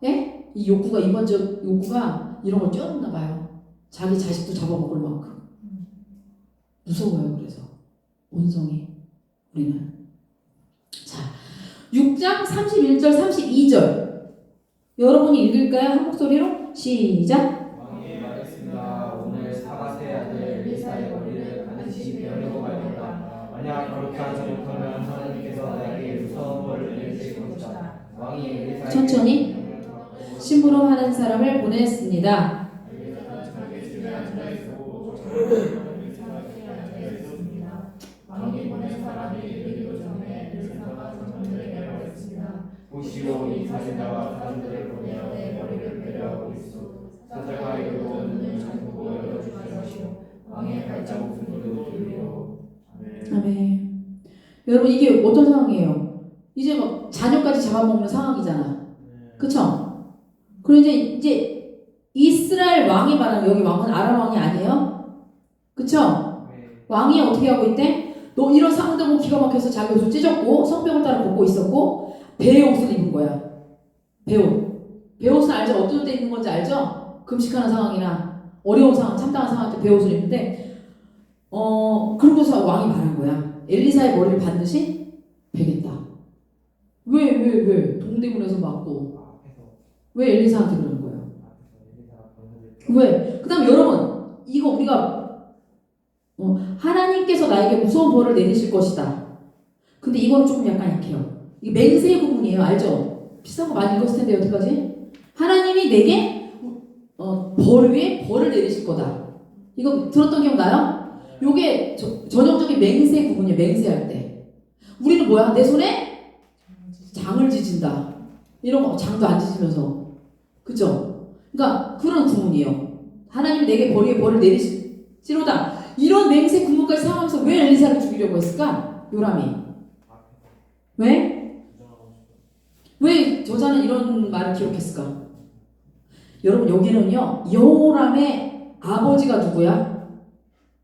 예? 이 욕구가 이번적 욕구가 이런 걸 뛰어넘나 봐요. 자기 자식도 잡아먹을 만큼. 무서워요. 그래서 본성이 우리는. 자, 6장 31절 32절 여러분이 읽을까요? 한 목소리로 시작. 왕이 말했습니다. 오늘 사바세 아들 엘리사의 머리를 반드시 베려고 말겠다. 만약 그렇게 하지 못하면 하나님께서 나에게 무서운 벌을 내리실 것이다. 왕이 엘리사에게 천천히. 심부름하는 사람을 보냈습니다. 왕이 보낸 사람이 이르기도 전에 엘리사가 사람들에게 말했습니다. 보시오, 이 사신자가 사람들을 보내어 내 머리를 베려하고 있소. 사자가 이르고 눈을 잠그고 열어주시라 하시오. 왕의 발자국 소리도 들리오. 아멘. 여러분 이게 어떤 상황이에요? 이제 막 자녀까지 잡아먹는 상황이잖아. 그쵸? 그리고 이제 이스라엘 왕이 말하는 여기 왕은 아람 왕이 아니에요? 그쵸? 왕이 어떻게 하고 있대? 너 이런 상황들 보고 기가 막혀서 자기 옷을 찢었고 성벽을 따라 걷고 있었고 배의 옷을 입은 거야. 배옷은 알죠? 어떤 때 입는 건지 알죠? 금식하는 상황이나 어려운 상황, 참담한 상황 때 배옷을 입는데 그러고서 왕이 말한 거야. 엘리사의 머리를 반드시 베겠다. 왜? 동대문에서 맞고 왜 엘리사한테 그러는 거예요? 왜? 그 다음에 여러분 이거 우리가 하나님께서 나에게 무서운 벌을 내리실 것이다. 근데 이거는 조금 약간 약해요. 이게 맹세의 구문이에요. 알죠? 비싼 거 많이 읽었을 텐데 여태까지 하나님이 내게 벌 위에 벌을 내리실 거다. 이거 들었던 기억나요? 요게 전형적인 맹세 구문이에요. 맹세할 때 우리는 뭐야? 내 손에 장을 지진다. 이런 거 장도 안 지지면서 그죠? 그러니까 그런 구문이에요. 하나님이 내게 벌 위에 벌을 내리시로다. 이런 맹세 구문까지 사용하면서 왜 엘리사를 죽이려고 했을까? 요람이. 왜? 왜 저자는 이런 말을 기록했을까? 여러분 여기는요 여호람의 아버지가 누구야?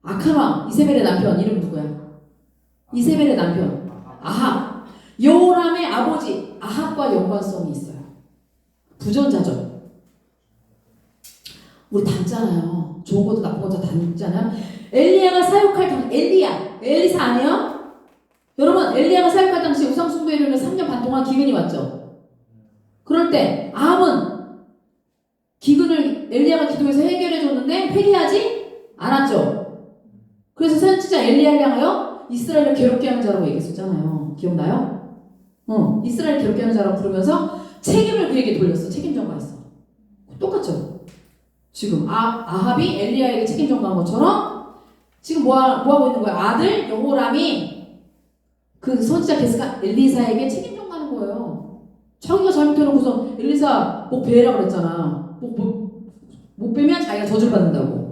악한 왕 이세벨의 남편 이름 누구야? 이세벨의 남편 아합. 여호람의 아버지 아합과 연관성이 있어요. 부전자죠. 우리 닮잖아요. 좋은 것도 나쁜 것도 닮잖아요. 엘리야가 사역할 당시 엘리사 아니에요? 여러분 엘리야가 사역할 당시 우상숭배에 이르는 3년 반 동안 기근이 왔죠. 그럴 때 아합은 기근을 엘리야가 기도해서 해결해 줬는데 회개하지 않았죠. 그래서 선지자 엘리야를 향하여 이스라엘을 괴롭게 하는 자라고 얘기했었잖아요. 기억나요? 이스라엘 괴롭게 하는 자라고 부르면서 책임을 그에게 돌렸어. 책임 전가했어. 똑같죠. 지금 아합이 엘리야에게 책임 전가한 것처럼 지금 뭐 하고 있는 거야? 아들 여호람이 그 선지자 게스가 엘리사에게 책임 전가하는 거예요. 자기가 잘못해놓고서 엘리사 목 베라 그랬잖아. 목 베면 자기가 저주를 받는다고.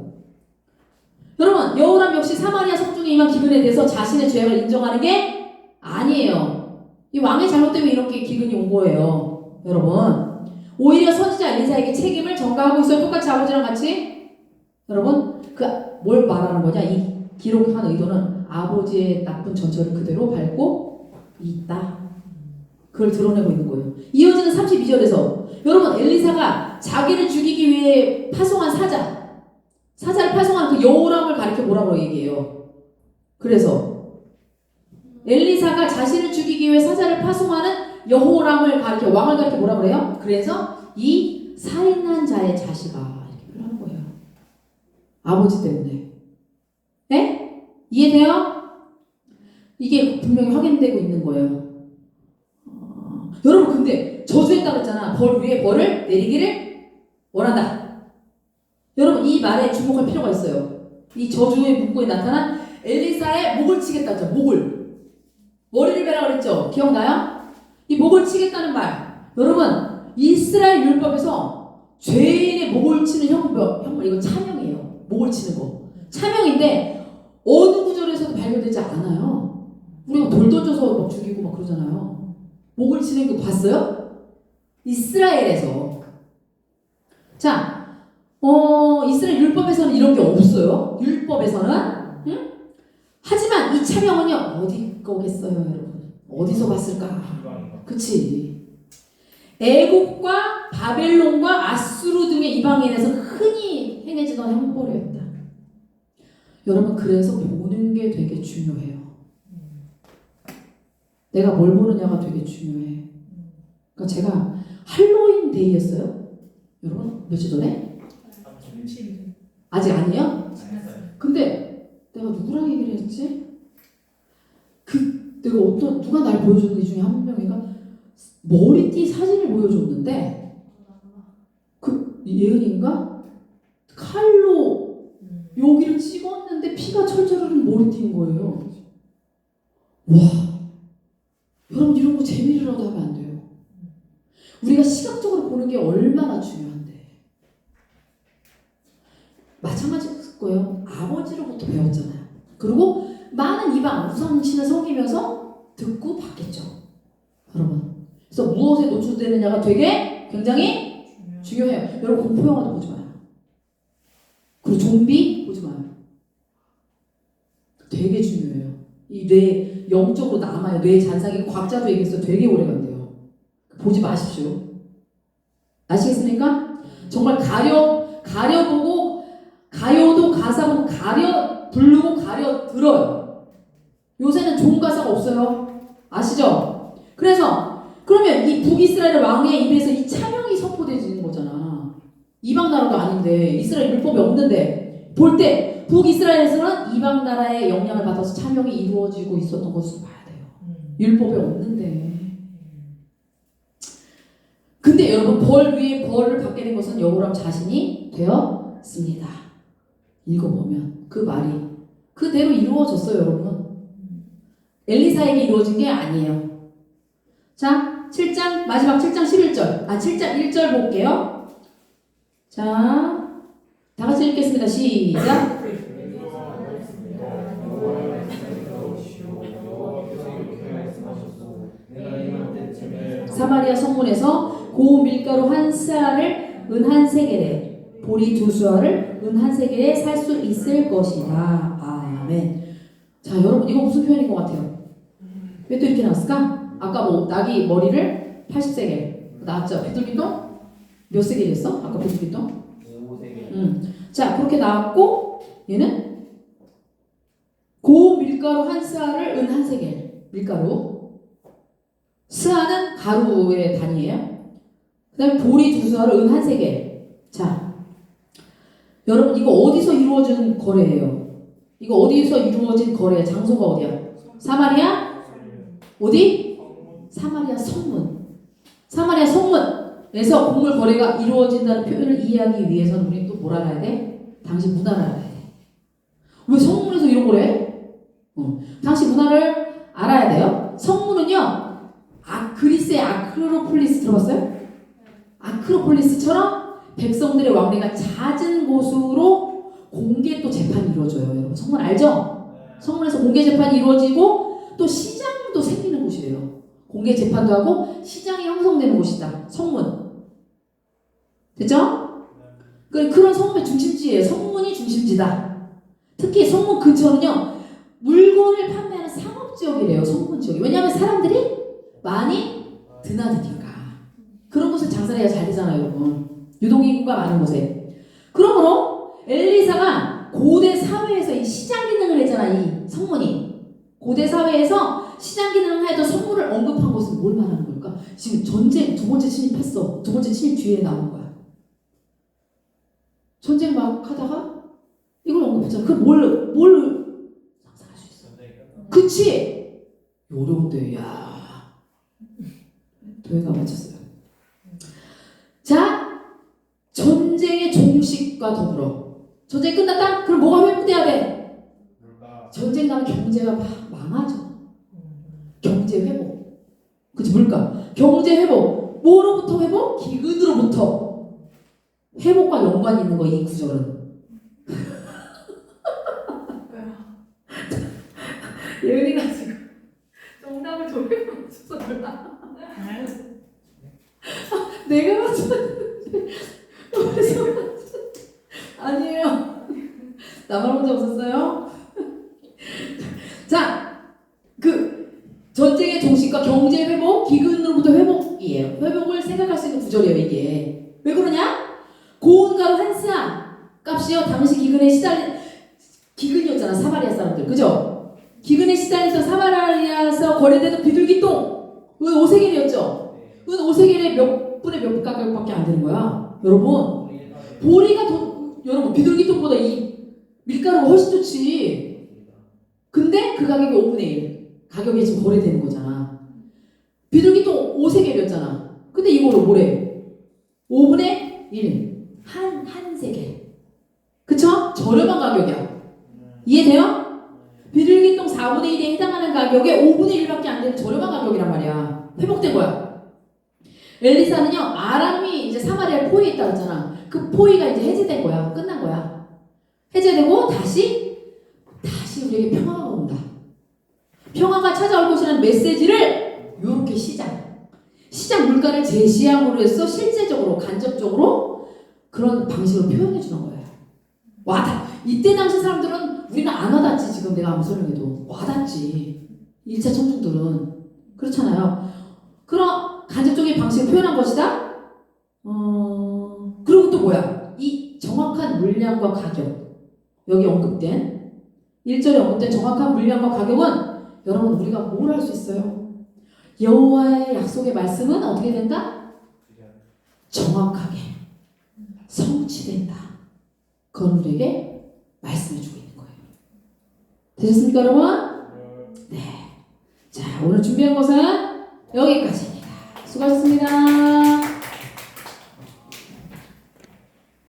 여러분 여호람 역시 사마리아 성중에 임한 기근에 대해서 자신의 죄를 인정하는 게 아니에요. 이 왕의 잘못 때문에 이렇게 기근이 온 거예요. 여러분 오히려 선지자 엘리사에게 책임을 전가하고 있어요. 똑같이 아버지랑 같이. 여러분 뭘 말하는 거냐? 이 기록한 의도는 아버지의 나쁜 전철을 그대로 밟고 있다. 그걸 드러내고 있는 거예요. 이어지는 32절에서 여러분 엘리사가 자기를 죽이기 위해 파송한 사자를 파송한 그 여호람을 가리켜 뭐라고 얘기해요. 그래서 엘리사가 자신을 죽이기 위해 사자를 파송하는 여호람을 가리켜 왕을 가리켜 뭐라고 그래요? 그래서 이 살인한 자의 자식아 이렇게 표현하는 거예요. 아버지 때문에. 네? 이해돼요? 이게 분명히 확인되고 있는 거예요. 여러분 근데 저주했다고 했잖아. 벌 위에 벌을 내리기를 원한다. 여러분 이 이 말에 주목할 필요가 있어요. 이 저주의 문구에 나타난 엘리사의 목을 치겠다 했죠. 목을. 머리를 베라 그랬죠. 기억나요? 이 목을 치겠다는 말. 여러분, 이스라엘 율법에서 죄인의 목을 치는 형법, 이거 차명이에요. 목을 치는 거. 차명인데 어느 구절에서도 발견되지 않아요. 우리가 돌 던져서 막 죽이고 막 그러잖아요. 목을 치는 거 봤어요? 이스라엘에서. 자, 이스라엘 율법에서는 이런 게 없어요. 율법에서는. 응? 하지만 이 차명은요, 어디 거겠어요, 여러분? 어디서 봤을까? 그치? 애국과 바벨론과 아수르 등의 이방인에서 흔히 행해지던 형벌이었다. 여러분, 그래서 보는 게 되게 중요해요. 내가 뭘 보느냐가 되게 중요해. 그러니까 제가 할로윈 데이였어요? 여러분, 며칠 전에? 아직 아니에요? 근데 내가 누구랑 얘기를 했지? 내가 누가 날 보여줬는데 이 중에 한 명이가 머리띠 사진을 보여줬는데 예은인가? 칼로 여기를 찍었는데 피가 철철 흐르는 머리띠인 거예요. 와, 여러분 이런 거 재미로라도 하면 안 돼요. 우리가 시각적으로 보는 게 얼마나 중요한데. 마찬가지일 거예요. 아버지로부터 배웠잖아요. 그리고 많은 이방 우상신을 섬기면서 듣고 받겠죠. 여러분. 그래서 무엇에 노출되느냐가 되게 굉장히 중요해요. 여러분 공포영화도 보지 마요. 그리고 좀비 보지 마요. 되게 중요해요. 이 뇌 영적으로 남아요. 뇌 잔상이 과학자도 얘기했어요. 되게 오래 간대요. 보지 마십시오. 아시겠습니까? 정말 가려보고 가요도 가사 보고 부르고 가려 들어요. 요새는 좋은 가사가 없어요. 아시죠? 그러면 이 북이스라엘 왕의 입에서 이 차명이 선포되지는 거잖아. 이방 나라도 아닌데 이스라엘 율법이 없는데 볼 때 북이스라엘에서는 이방 나라의 영향을 받아서 차명이 이루어지고 있었던 것을 봐야 돼요. 율법이 없는데. 근데 여러분 벌 위에 벌을 받게 된 것은 여호람 자신이 되었습니다. 읽어보면 그 말이 그대로 이루어졌어요, 여러분. 엘리사에게 이루어진 게 아니에요. 자, 7장 마지막 7장 11절. 7장 1절 볼게요. 자, 다 같이 읽겠습니다. 시작. 사마리아 성문에서 고운 밀가루 한 스아를 은 한 세겔에 보리 두 수아를 은 한 세겔에 살 수 있을 것이다. 아멘. 자, 여러분 이거 무슨 표현인 것 같아요? 왜 또 이렇게 나왔을까? 아까 나귀 머리를 80세겔 나왔죠? 비둘기똥? 몇 세겔이었어? 아까 비둘기똥? 5세겔. 자, 그렇게 나왔고 얘는 고운 밀가루 한 스아를 은 한 세겔 밀가루. 스아는 가루의 단위예요. 그 다음에 보리 두 수아를 은 한 세겔. 자, 여러분 이거 어디서 이루어진 거래예요? 이거 어디서 이루어진 거래야? 장소가 어디야? 사마리아? 어디? 사마리아 성문. 사마리아 성문에서 곡물 거래가 이루어진다는 표현을 이해하기 위해서는 우리 또 뭘 알아야 돼? 당시 문화를 알아야 돼. 왜 성문에서 이런 거래? 당시 문화를 알아야 돼요. 성문은요, 그리스의 아크로폴리스 들어봤어요? 아크로폴리스처럼 백성들의 왕래가 잦은 곳으로 공개 또 재판이 이루어져요. 여러분 성문 알죠? 성문에서 공개 재판이 이루어지고 또 시장도 생기는 곳이에요. 공개 재판도 하고 시장이 형성되는 곳이다. 성문. 됐죠? 그런 성문의 중심지예요. 성문이 중심지다. 특히 성문 근처는요, 물건을 판매하는 상업지역이래요. 성문 지역이. 왜냐하면 사람들이 많이 드나드니까. 그런 곳에 장사를 해야 잘 되잖아요, 여러분. 유동인구가 많은 곳에. 그러므로 엘리사가 고대 사회에서 이 시장 기능을 했잖아, 이 성문이. 고대 사회에서 시장 기능을 해도 성문을 언급한 것은 뭘 말하는 걸까? 지금 전쟁 두 번째 침입했어. 두 번째 침입 뒤에 나온 거야. 전쟁 막 하다가 이걸 언급했잖아. 그 뭘 상상할 수 있어. 그치? 어려운데, 야. 도예가 맞췄어요. 자, 전쟁의 종식과 더불어 전쟁이 끝났다? 그럼 뭐가 회복돼야 돼? 물가. 전쟁 나면 경제가 막 망하죠. 경제 회복. 그치, 물가. 경제 회복. 뭐로부터 회복? 기근으로부터. 회복과 연관이 있는 거, 이 구절은. 예은이가 지금 정답을 저렇게 맞춰서 몰라. 내가 맞췄는데 그래서 아니에요. 나만 혼자 웃었어요? 자, 그 전쟁의 종식과 경제 회복, 기근으로부터 회복이에요. 회복을 생각할 수 있는 구절이에요, 이게. 왜 그러냐? 고온가루 한 스나 값이요. 당시 기근에 시달린 기근이었잖아, 사마리아 사람들, 그죠? 기근에 시달려서 사마리아에서 거래되는 비둘기똥, 그건 오세겔이었죠. 그건 오세겔의 몇 분의 몇 가격밖에 안 되는 거야, 여러분. 보리가 여러분 비둘기똥보다 이 밀가루가 훨씬 좋지. 근데 그 가격이 5분의 1 가격에 지금 거래되는 거잖아. 비둘기똥 5세겔이었잖아. 근데 이걸로 뭐래? 5분의 1 한 세겔. 그쵸? 저렴한 가격이야. 이해돼요? 비둘기똥 4분의 1에 해당하는 가격에 5분의 1밖에 안 되는 저렴한 가격이란 말이야. 회복된 거야. 엘리사는요, 아람이 이제 사마리아에 포위에 있다고 했잖아. 그 포위가 이제 해제된 거야. 끝난 거야. 해제되고 다시 우리에게 평화가 온다. 평화가 찾아올 것이라는 메시지를 이렇게 시장 물가를 제시함으로 해서 실제적으로 간접적으로 그런 방식으로 표현해 주는 거예요. 이때 당시 사람들은 우리는 안 와닿지. 지금 내가 아무 설명해도 와닿지. 1차 청중들은 그렇잖아요. 그런 간접적인 방식을 표현한 것이다. 그리고 또 뭐야? 이 정확한 물량과 가격, 여기 언급된 1절에 언급된 정확한 물량과 가격은 여러분 우리가 뭘 할 수 있어요? 여호와의 약속의 말씀은 어떻게 된다? 정확하게 성취된다. 그건 우리에게 말씀해주고 있는 거예요. 되셨습니까, 여러분? 네. 자, 오늘 준비한 것은 여기까지입니다. 수고하셨습니다.